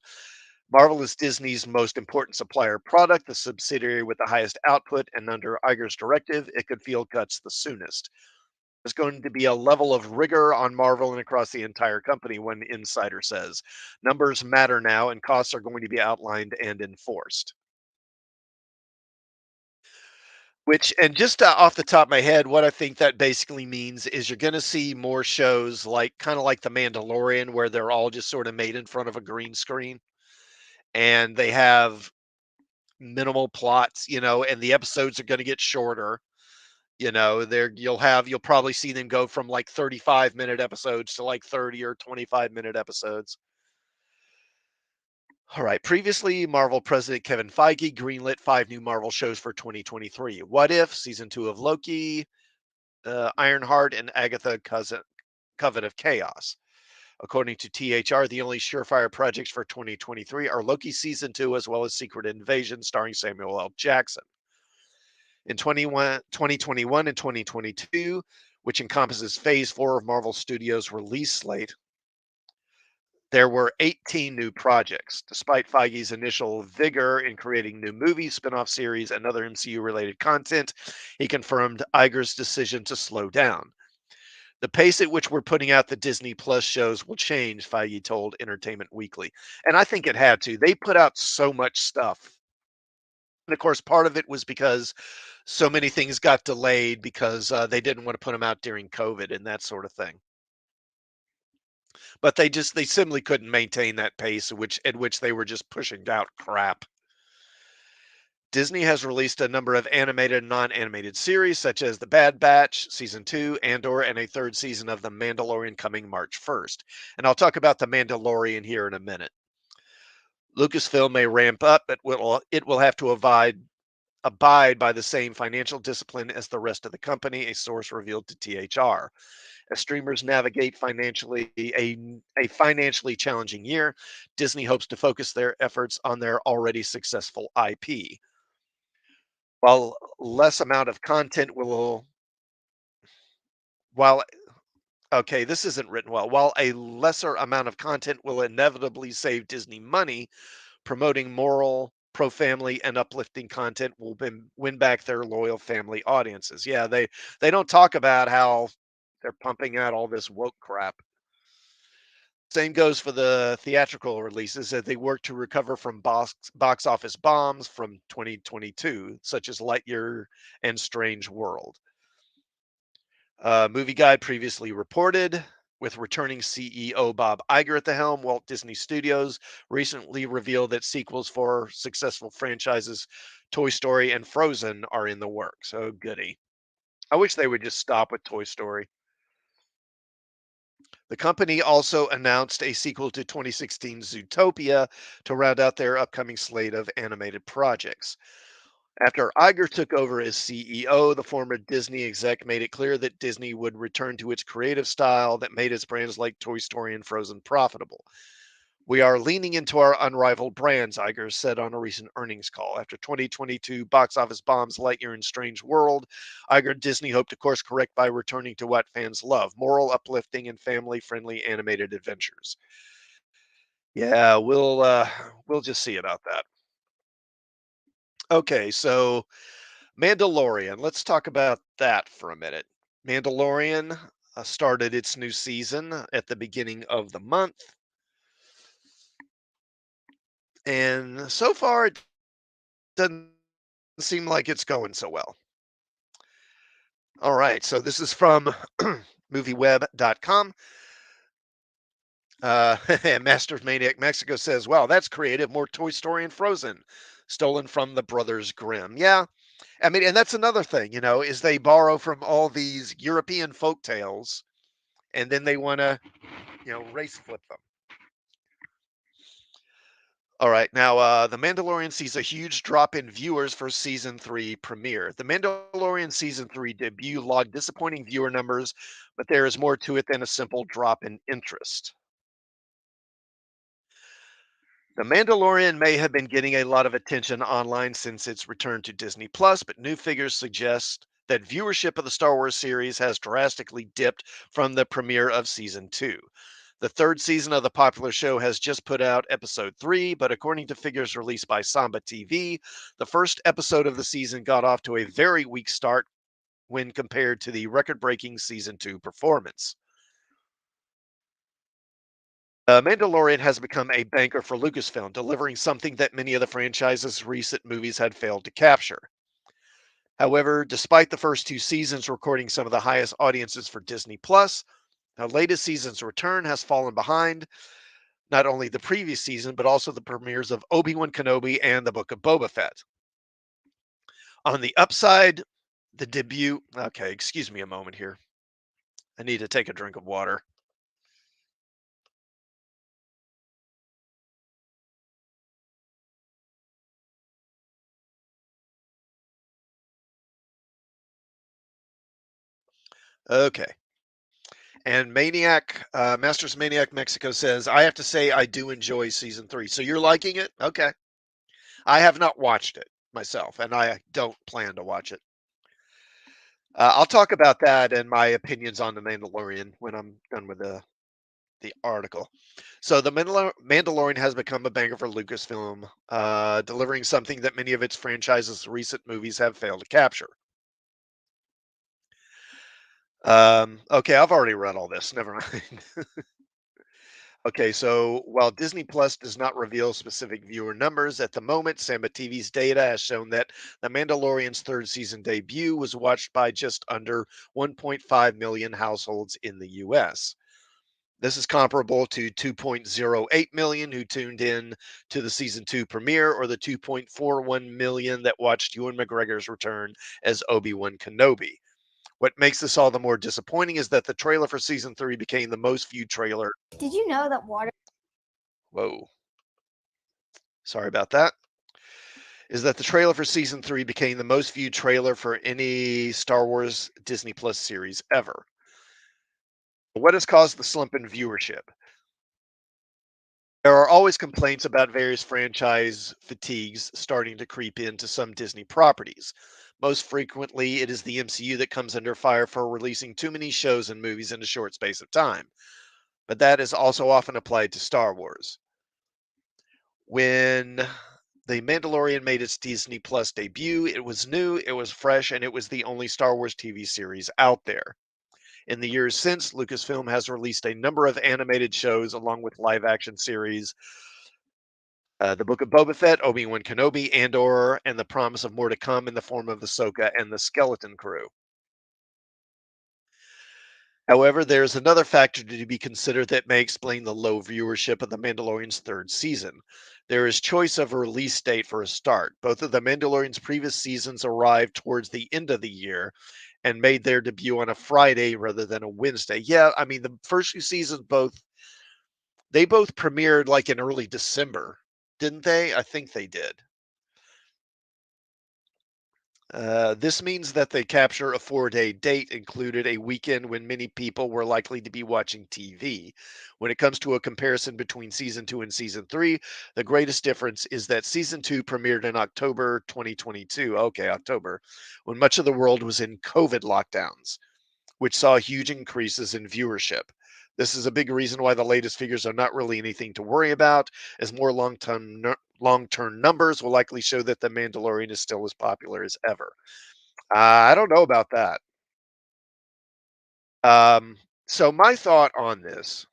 Marvel is Disney's most important supplier product, the subsidiary with the highest output, and under Iger's directive, it could feel cuts the soonest. There's going to be a level of rigor on Marvel and across the entire company, one insider says. Numbers matter now, and costs are going to be outlined and enforced. Which, and just off the top of my head, what I think that basically means is you're going to see more shows like kind of like The Mandalorian, where they're all just sort of made in front of a green screen and they have minimal plots, and the episodes are going to get shorter. There you'll probably see them go from like 35-minute episodes to like 30 or 25-minute episodes. All right. Previously, Marvel president Kevin Feige greenlit 5 new Marvel shows for 2023. What If, season 2 of Loki, Ironheart, and Agatha Coven of Chaos. According to THR, the only surefire projects for 2023 are Loki season 2 as well as Secret Invasion starring Samuel L. Jackson. In 2021 and 2022, which encompasses phase 4 of Marvel Studios' release slate, there were 18 new projects. Despite Feige's initial vigor in creating new movies, spin-off series, and other MCU-related content, he confirmed Iger's decision to slow down. The pace at which we're putting out the Disney Plus shows will change, Feige told Entertainment Weekly. And I think it had to. They put out so much stuff. And of course, part of it was because so many things got delayed because they didn't want to put them out during COVID and that sort of thing. But they simply couldn't maintain that pace at which they were just pushing out crap. Disney has released a number of animated and non-animated series, such as The Bad Batch, Season 2, Andor, and a third season of The Mandalorian coming March 1st. And I'll talk about The Mandalorian here in a minute. Lucasfilm may ramp up, but it will have to abide by the same financial discipline as the rest of the company, a source revealed to THR. As streamers navigate a financially challenging year, Disney hopes to focus their efforts on their already successful IP. While less amount of content will while okay, this isn't written well. While a lesser amount of content will inevitably save Disney money, promoting moral, pro-family, and uplifting content will win back their loyal family audiences. Yeah, they don't talk about how they're pumping out all this woke crap. Same goes for the theatrical releases as they work to recover from box office bombs from 2022, such as Lightyear and Strange World. Movie Guide previously reported, with returning CEO Bob Iger at the helm, Walt Disney Studios recently revealed that sequels for successful franchises Toy Story and Frozen are in the works. Oh, goody. I wish they would just stop with Toy Story. The company also announced a sequel to 2016 Zootopia to round out their upcoming slate of animated projects. After Iger took over as CEO, the former Disney exec made it clear that Disney would return to its creative style that made its brands like Toy Story and Frozen profitable. We are leaning into our unrivaled brands, Iger said on a recent earnings call. After 2022 box office bombs Lightyear and Strange World, Iger and Disney hope to course correct by returning to what fans love: moral, uplifting, and family-friendly animated adventures. Yeah, we'll just see about that. Okay, so Mandalorian. Let's talk about that for a minute. Mandalorian started its new season at the beginning of the month, and so far it doesn't seem like it's going so well. All right, so this is from movieweb.com. Master of Maniac Mexico says, wow, that's creative. More Toy Story and Frozen, stolen from the Brothers Grimm. Yeah, I mean, and that's another thing, is they borrow from all these European folk tales and then they want to, race flip them. All right, now The Mandalorian sees a huge drop in viewers for season 3 premiere. The Mandalorian season 3 debut logged disappointing viewer numbers, but there is more to it than a simple drop in interest. The Mandalorian may have been getting a lot of attention online since its return to Disney Plus, but new figures suggest that viewership of the Star Wars series has drastically dipped from the premiere of season 2. The third season of the popular show has just put out episode 3, but according to figures released by Samba TV, the first episode of the season got off to a very weak start, when compared to the record-breaking season 2 performance. Mandalorian has become a banker for Lucasfilm, delivering something that many of the franchise's recent movies had failed to capture. However, despite the first two seasons recording some of the highest audiences for Disney Plus, the latest season's return has fallen behind not only the previous season, but also the premieres of Obi-Wan Kenobi and the Book of Boba Fett. On the upside, the debut. Okay, excuse me a moment here. I need to take a drink of water. Okay. And Masters Maniac Mexico says, I have to say, I do enjoy season 3. So you're liking it? Okay. I have not watched it myself, and I don't plan to watch it. I'll talk about that and my opinions on The Mandalorian when I'm done with the article. So, Mandalorian has become a banger for Lucasfilm, delivering something that many of its franchise's recent movies have failed to capture. Okay, I've already read all this. Never mind. Okay, so while Disney Plus does not reveal specific viewer numbers at the moment, Samba TV's data has shown that The Mandalorian's third season debut was watched by just under 1.5 million households in the US. This is comparable to 2.08 million who tuned in to the season 2 premiere or the 2.41 million that watched Ewan McGregor's return as Obi-Wan Kenobi. What makes this all the more disappointing is that the trailer for season 3 became the most viewed trailer. Did you know that water? Whoa. Sorry about that. Is that the trailer for season 3 became the most viewed trailer for any Star Wars Disney Plus series ever. What has caused the slump in viewership? There are always complaints about various franchise fatigues starting to creep into some Disney properties. Most frequently, it is the MCU that comes under fire for releasing too many shows and movies in a short space of time. But that is also often applied to Star Wars. When The Mandalorian made its Disney Plus debut, it was new, it was fresh, and it was the only Star Wars TV series out there. In the years since, Lucasfilm has released a number of animated shows along with live action series, The Book of Boba Fett, Obi-Wan Kenobi, Andor, and the promise of more to come in the form of Ahsoka and the Skeleton Crew. However, there's another factor to be considered that may explain the low viewership of The Mandalorian's third season. There is choice of a release date for a start. Both of The Mandalorian's previous seasons arrived towards the end of the year and made their debut on a Friday rather than a Wednesday. Yeah, I mean the first two seasons both premiered like in early December, didn't they? I think they did. This means that they capture a 4-day date included a weekend when many people were likely to be watching TV. When it comes to a comparison between season 2 and season 3, the greatest difference is that season 2 premiered in October 2022. Okay, October, when much of the world was in COVID lockdowns, which saw huge increases in viewership. This is a big reason why the latest figures are not really anything to worry about, as more long-term numbers will likely show that The Mandalorian is still as popular as ever. I don't know about that. So my thought on this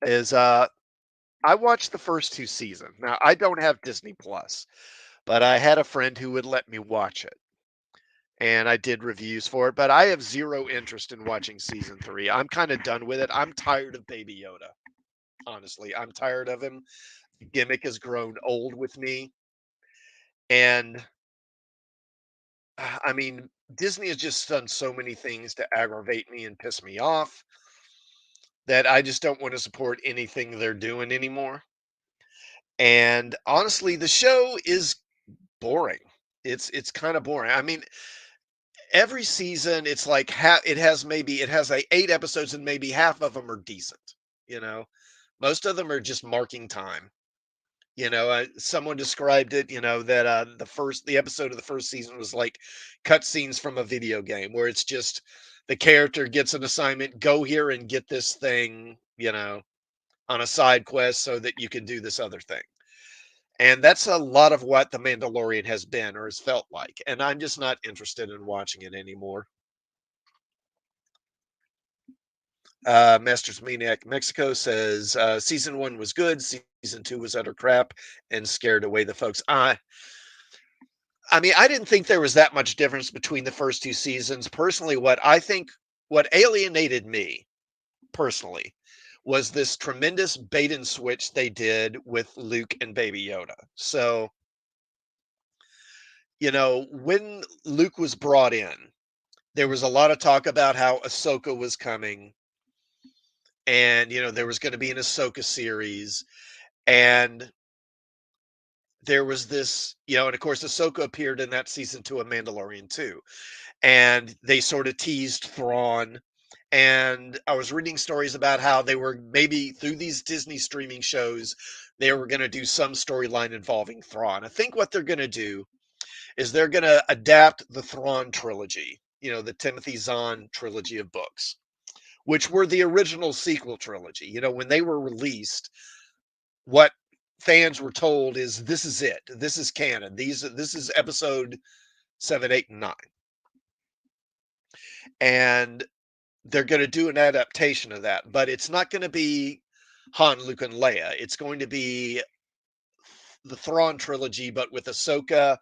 is, I watched the first 2 seasons. Now, I don't have Disney Plus, but I had a friend who would let me watch it, and I did reviews for it, but I have 0 interest in watching season 3. I'm kinda done with it. I'm tired of Baby Yoda, honestly. I'm tired of him. The gimmick has grown old with me, and, I mean, Disney has just done so many things to aggravate me and piss me off that I just don't wanna support anything they're doing anymore. And honestly, the show is boring. It's kinda boring. I mean, every season, it's like it has, like, 8 episodes and maybe half of them are decent, you know? Most of them are just marking time. Someone described it, that, the episode of the first season was like cutscenes from a video game where it's just the character gets an assignment, go here and get this thing, on a side quest so that you can do this other thing. And that's a lot of what The Mandalorian has been or has felt like. And I'm just not interested in watching it anymore. Masters Maniac Mexico says season one was good, season two was utter crap, and scared away the folks. I mean, I didn't think there was that much difference between the first two seasons. Personally, what alienated me personally was this tremendous bait and switch they did with Luke and Baby Yoda. So, when Luke was brought in, there was a lot of talk about how Ahsoka was coming, and there was going to be an Ahsoka series, and there was this, and of course Ahsoka appeared in that season two of Mandalorian too, and they sort of teased Thrawn. And I was reading stories about how they were maybe through these Disney streaming shows, they were going to do some storyline involving Thrawn. I think what they're going to do is they're going to adapt the Thrawn trilogy, the Timothy Zahn trilogy of books, which were the original sequel trilogy. When they were released, what fans were told is this is it. This is canon. This is episode 7, 8, and 9. And they're going to do an adaptation of that, but it's not going to be Han, Luke, and Leia. It's going to be the Thrawn trilogy, but with Ahsoka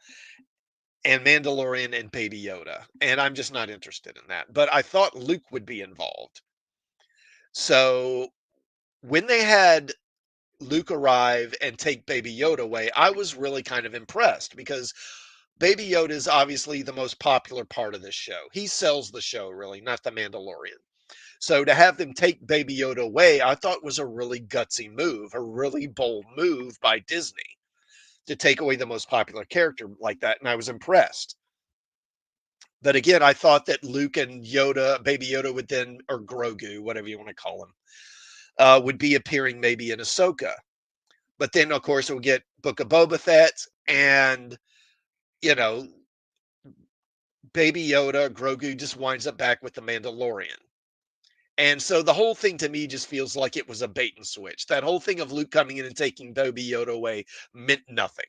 and Mandalorian and Baby Yoda. And I'm just not interested in that. But I thought Luke would be involved. So when they had Luke arrive and take Baby Yoda away, I was really kind of impressed because Baby Yoda is obviously the most popular part of this show. He sells the show, really, not the Mandalorian. So to have them take Baby Yoda away, I thought was a really gutsy move, a really bold move by Disney to take away the most popular character like that, and I was impressed. But again, I thought that Luke and Yoda, Baby Yoda would then, or Grogu, whatever you want to call him, would be appearing maybe in Ahsoka. But then, of course, we'll get Book of Boba Fett and, you know, Baby Yoda, Grogu just winds up back with the Mandalorian. And so the whole thing to me just feels like it was a bait and switch. That whole thing of Luke coming in and taking Baby Yoda away meant nothing.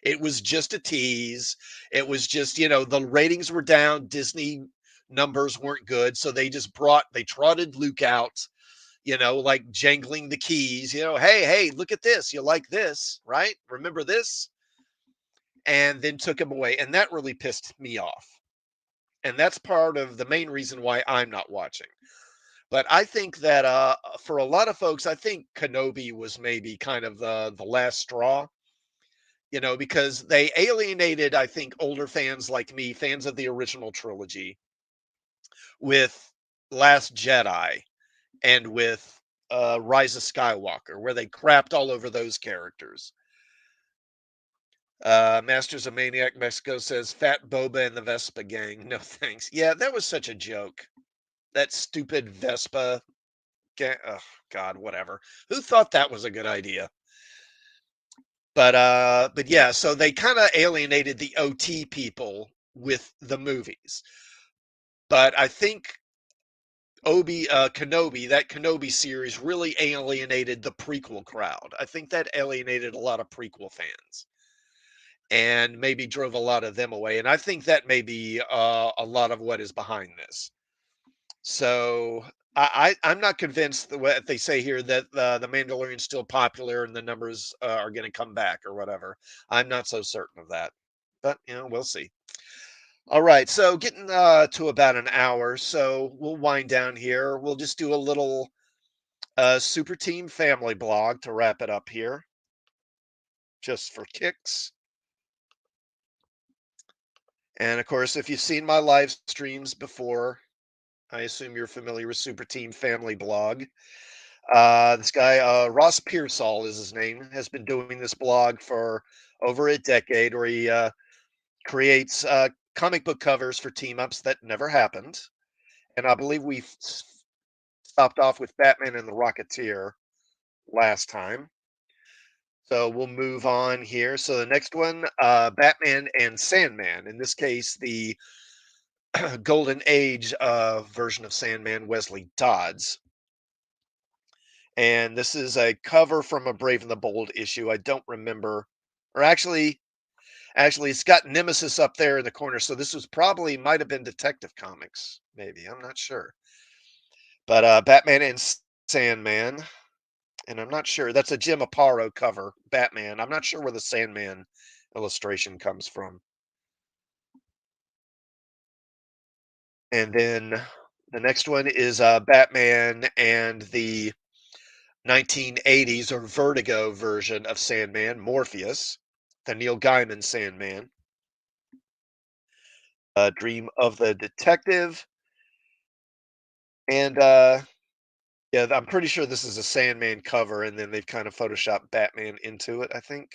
It was just a tease. It was just, the ratings were down. Disney numbers weren't good. So they trotted Luke out, like jangling the keys, hey, hey, look at this. You like this, right? Remember this? And then took him away. And that really pissed me off. And that's part of the main reason why I'm not watching. But I think that for a lot of folks, I think Kenobi was maybe kind of the last straw, because they alienated, I think, older fans like me, fans of the original trilogy, with Last Jedi and with Rise of Skywalker, where they crapped all over those characters. Masters of Maniac Mexico says Fat Boba and the Vespa gang. No thanks. Yeah, that was such a joke. That stupid Vespa. Oh, God, whatever. Who thought that was a good idea? But yeah, so they kind of alienated the OT people with the movies. But I think Kenobi, that Kenobi series really alienated the prequel crowd. I think that alienated a lot of prequel fans and maybe drove a lot of them away. And I think that may be a lot of what is behind this. So I'm not convinced that what they say here that the Mandalorian's still popular and the numbers are going to come back or whatever. I'm not so certain of that, but we'll see. All right, so getting to about an hour, so we'll wind down here. We'll just do a little super team family blog to wrap it up here, just for kicks. And of course, if you've seen my live streams before, I assume you're familiar with Super Team Family Blog. This guy, Ross Pearsall is his name, has been doing this blog for over a decade where he creates comic book covers for team ups that never happened. And I believe we stopped off with Batman and the Rocketeer last time. So we'll move on here. So the next one, Batman and Sandman. In this case, the Golden Age version of Sandman, Wesley Dodds. And this is a cover from a Brave and the Bold issue. I don't remember Or actually, it's got Nemesis up there in the corner. So this was probably might have been Detective Comics, maybe. I'm not sure. But Batman and Sandman, and I'm not sure. That's a Jim Aparo cover, Batman. I'm not sure where the Sandman illustration comes from. And then the next one is Batman and the 1980s or Vertigo version of Sandman, Morpheus, the Neil Gaiman Sandman, Dream of the Detective, and yeah, I'm pretty sure this is a Sandman cover, and then they've kind of photoshopped Batman into it, I think.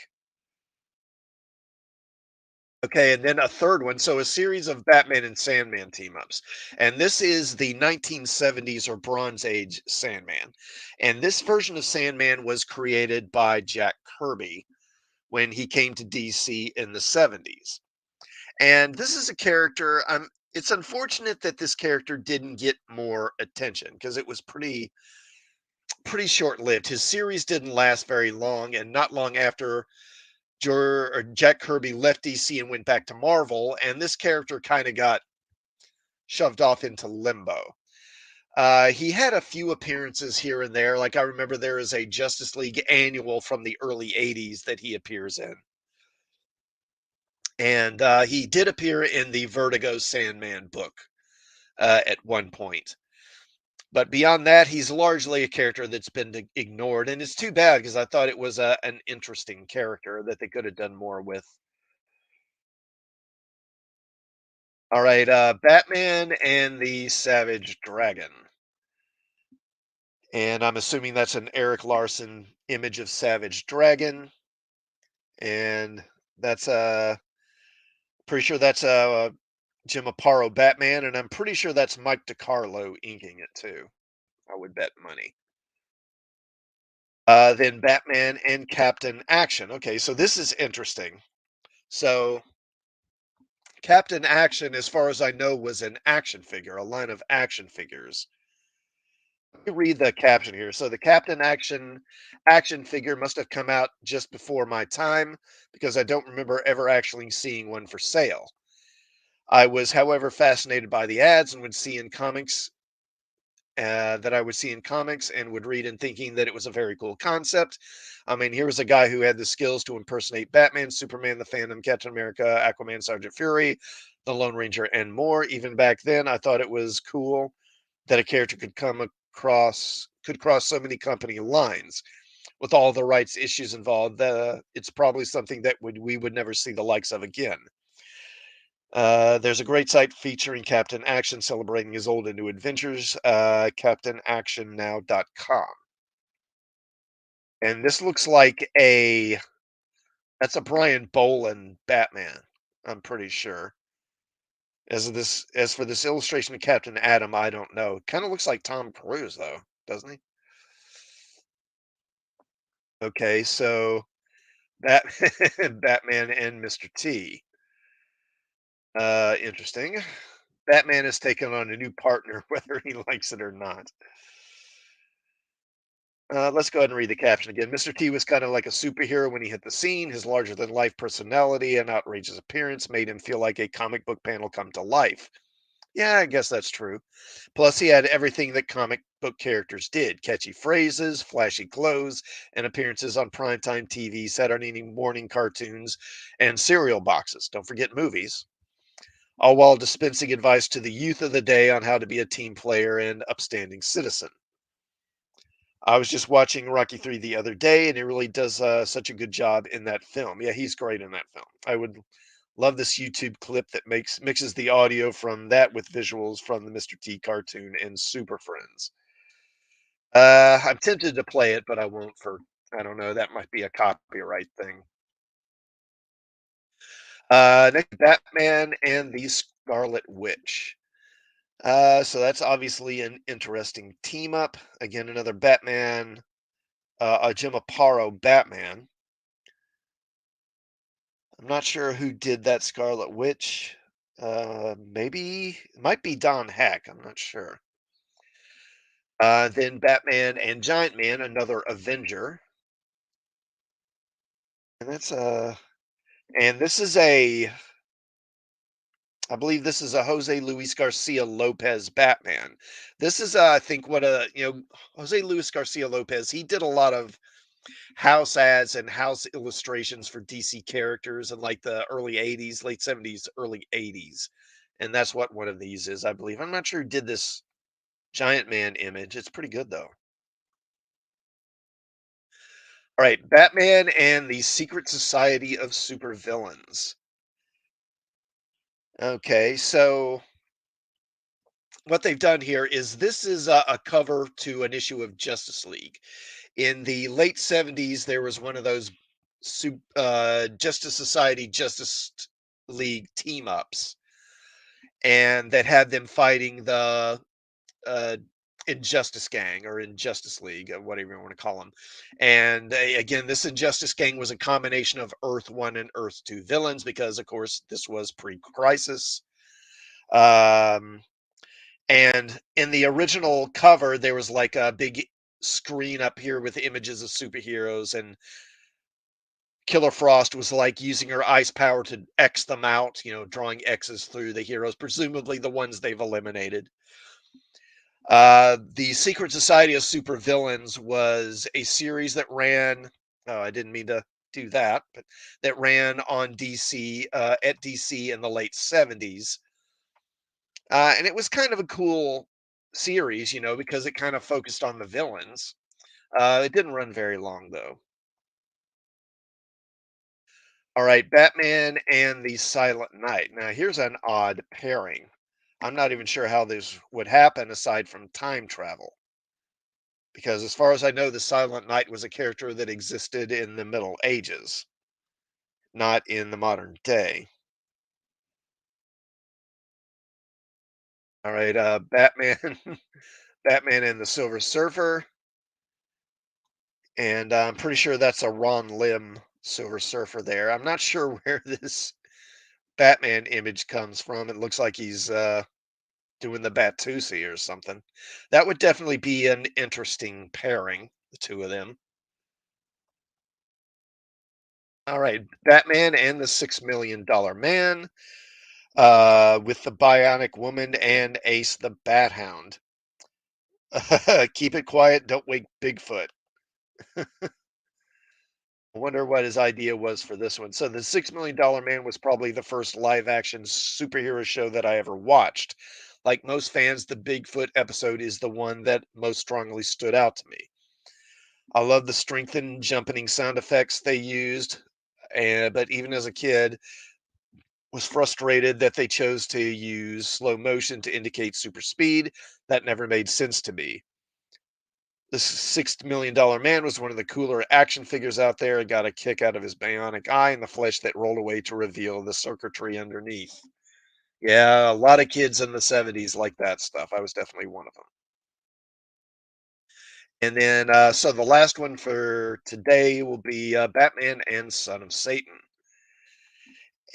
Okay, and then a third one. So a series of Batman and Sandman team ups. And this is the 1970s or Bronze Age Sandman. And this version of Sandman was created by Jack Kirby when he came to DC in the 70s. And this is a character, it's unfortunate that this character didn't get more attention because it was pretty short-lived. His series didn't last very long, and not long after Jack Kirby left DC and went back to Marvel, and this character kind of got shoved off into limbo. He had a few appearances here and there. Like I remember there is a Justice League annual from the early 80s that he appears in. And he did appear in the Vertigo Sandman book at one point. But beyond that, he's largely a character that's been ignored. And it's too bad because I thought it was an interesting character that they could have done more with. All right, Batman and the Savage Dragon. And I'm assuming that's an Eric Larson image of Savage Dragon. And that's pretty sure that's Jim Aparo Batman, and I'm pretty sure that's Mike DiCarlo inking it too. I would bet money. Then Batman and Captain Action. Okay, so this is interesting. So Captain Action, as far as I know, was an action figure, a line of action figures. Let me read the caption here. So the Captain action figure must have come out just before my time because I don't remember ever actually seeing one for sale. I was, however, fascinated by the ads and would see in comics that I would see in comics and would read and thinking that it was a very cool concept. I mean, here was a guy who had the skills to impersonate Batman, Superman, the Phantom, Captain America, Aquaman, Sergeant Fury, the Lone Ranger, and more. Even back then, I thought it was cool that a character could cross so many company lines with all the rights issues involved. It's probably something that we would never see the likes of again. There's a great site featuring Captain Action celebrating his old and new adventures, captainactionnow.com. And this looks like that's a Brian Boland Batman, I'm pretty sure. As for this illustration of Captain Atom, I don't know. Kind of looks like Tom Cruise though, doesn't he? Okay, so Bat Batman and Mr. T. Interesting. Batman has taken on a new partner, whether he likes it or not. Let's go ahead and read the caption again. Mr. T was kind of like a superhero when he hit the scene. His larger than life personality and outrageous appearance made him feel like a comic book panel come to life. Yeah, I guess that's true. Plus, he had everything that comic book characters did: catchy phrases, flashy clothes, and appearances on primetime TV, Saturday morning cartoons, and cereal boxes. Don't forget movies. All while dispensing advice to the youth of the day on how to be a team player and upstanding citizen. I was just watching Rocky 3 the other day, and he really does such a good job in that film. Yeah, he's great in that film. I would love this YouTube clip that mixes the audio from that with visuals from the Mr. T cartoon and Super Friends. I'm tempted to play it, but I won't for I don't know. That might be a copyright thing. Next, Batman and the Scarlet Witch. So that's obviously an interesting team up. Again, another Batman, a Jim Aparo Batman. I'm not sure who did that Scarlet Witch. Maybe it might be Don Heck. I'm not sure. Then Batman and Giant Man, another Avenger, and that's And I believe this is a Jose Luis Garcia Lopez Batman. This is, I think, Jose Luis Garcia Lopez. He did a lot of house ads and house illustrations for DC characters in like the early '80s, late '70s, early '80s, and that's what one of these is, I believe. I'm not sure who did this Giant Man image. It's pretty good though. All right, Batman and the Secret Society of Supervillains. Okay, so what they've done here is this is a cover to an issue of Justice League. In the late '70s, there was one of those Justice Society, Justice League team ups, and that had them fighting the uh, Injustice Gang or Injustice League, or whatever you want to call them. And again, this Injustice Gang was a combination of Earth 1 and Earth 2 villains because, of course, this was pre Crisis. Um, and in the original cover, there was like a big screen up here with images of superheroes, and Killer Frost was like using her ice power to X them out, drawing X's through the heroes, presumably the ones they've eliminated. The Secret Society of Supervillains was a series that ran. Oh, I didn't mean to do that, but that ran on DC at DC in the late '70s, and it was kind of a cool series, because it kind of focused on the villains. It didn't run very long though. All right, Batman and the Silent Knight. Now, here's an odd pairing. I'm not even sure how this would happen aside from time travel. Because as far as I know, the Silent Knight was a character that existed in the Middle Ages, not in the modern day. All right, Batman, Batman and the Silver Surfer, and I'm pretty sure that's a Ron Lim Silver Surfer there. I'm not sure where this Batman image comes from. It looks like he's doing the Batusi or something. That would definitely be an interesting pairing, the two of them. All right, Batman and the $6 Million Man. With the Bionic Woman and Ace the Bat Hound. Keep it quiet, don't wake Bigfoot. I wonder what his idea was for this one. So, the $6 Million Man was probably the first live action superhero show that I ever watched. Like most fans, the Bigfoot episode is the one that most strongly stood out to me. I love the strengthened jumping sound effects they used, but even as a kid, was frustrated that they chose to use slow motion to indicate super speed. That never made sense to me. The $6 Million Man was one of the cooler action figures out there and got a kick out of his bionic eye and the flesh that rolled away to reveal the circuitry underneath. Yeah, a lot of kids in the '70s like that stuff. I was definitely one of them. And then, so the last one for today will be Batman and Son of Satan.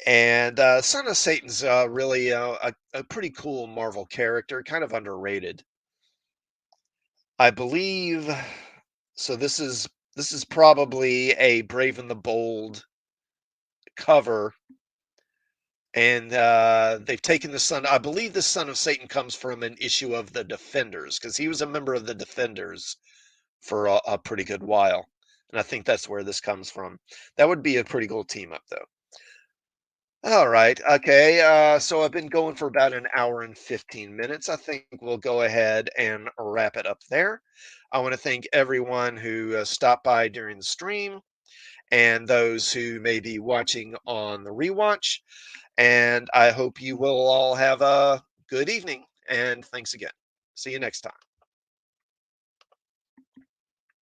And Son of Satan's really a pretty cool Marvel character, kind of underrated. I believe so. This is probably a Brave and the Bold cover, and they've taken the son. I believe the Son of Satan comes from an issue of the Defenders because he was a member of the Defenders for a pretty good while, and I think that's where this comes from. That would be a pretty cool team up, though. All right. Okay. So I've been going for about an hour and 15 minutes. I think we'll go ahead and wrap it up there. I want to thank everyone who stopped by during the stream and those who may be watching on the rewatch. And I hope you will all have a good evening. And thanks again. See you next time.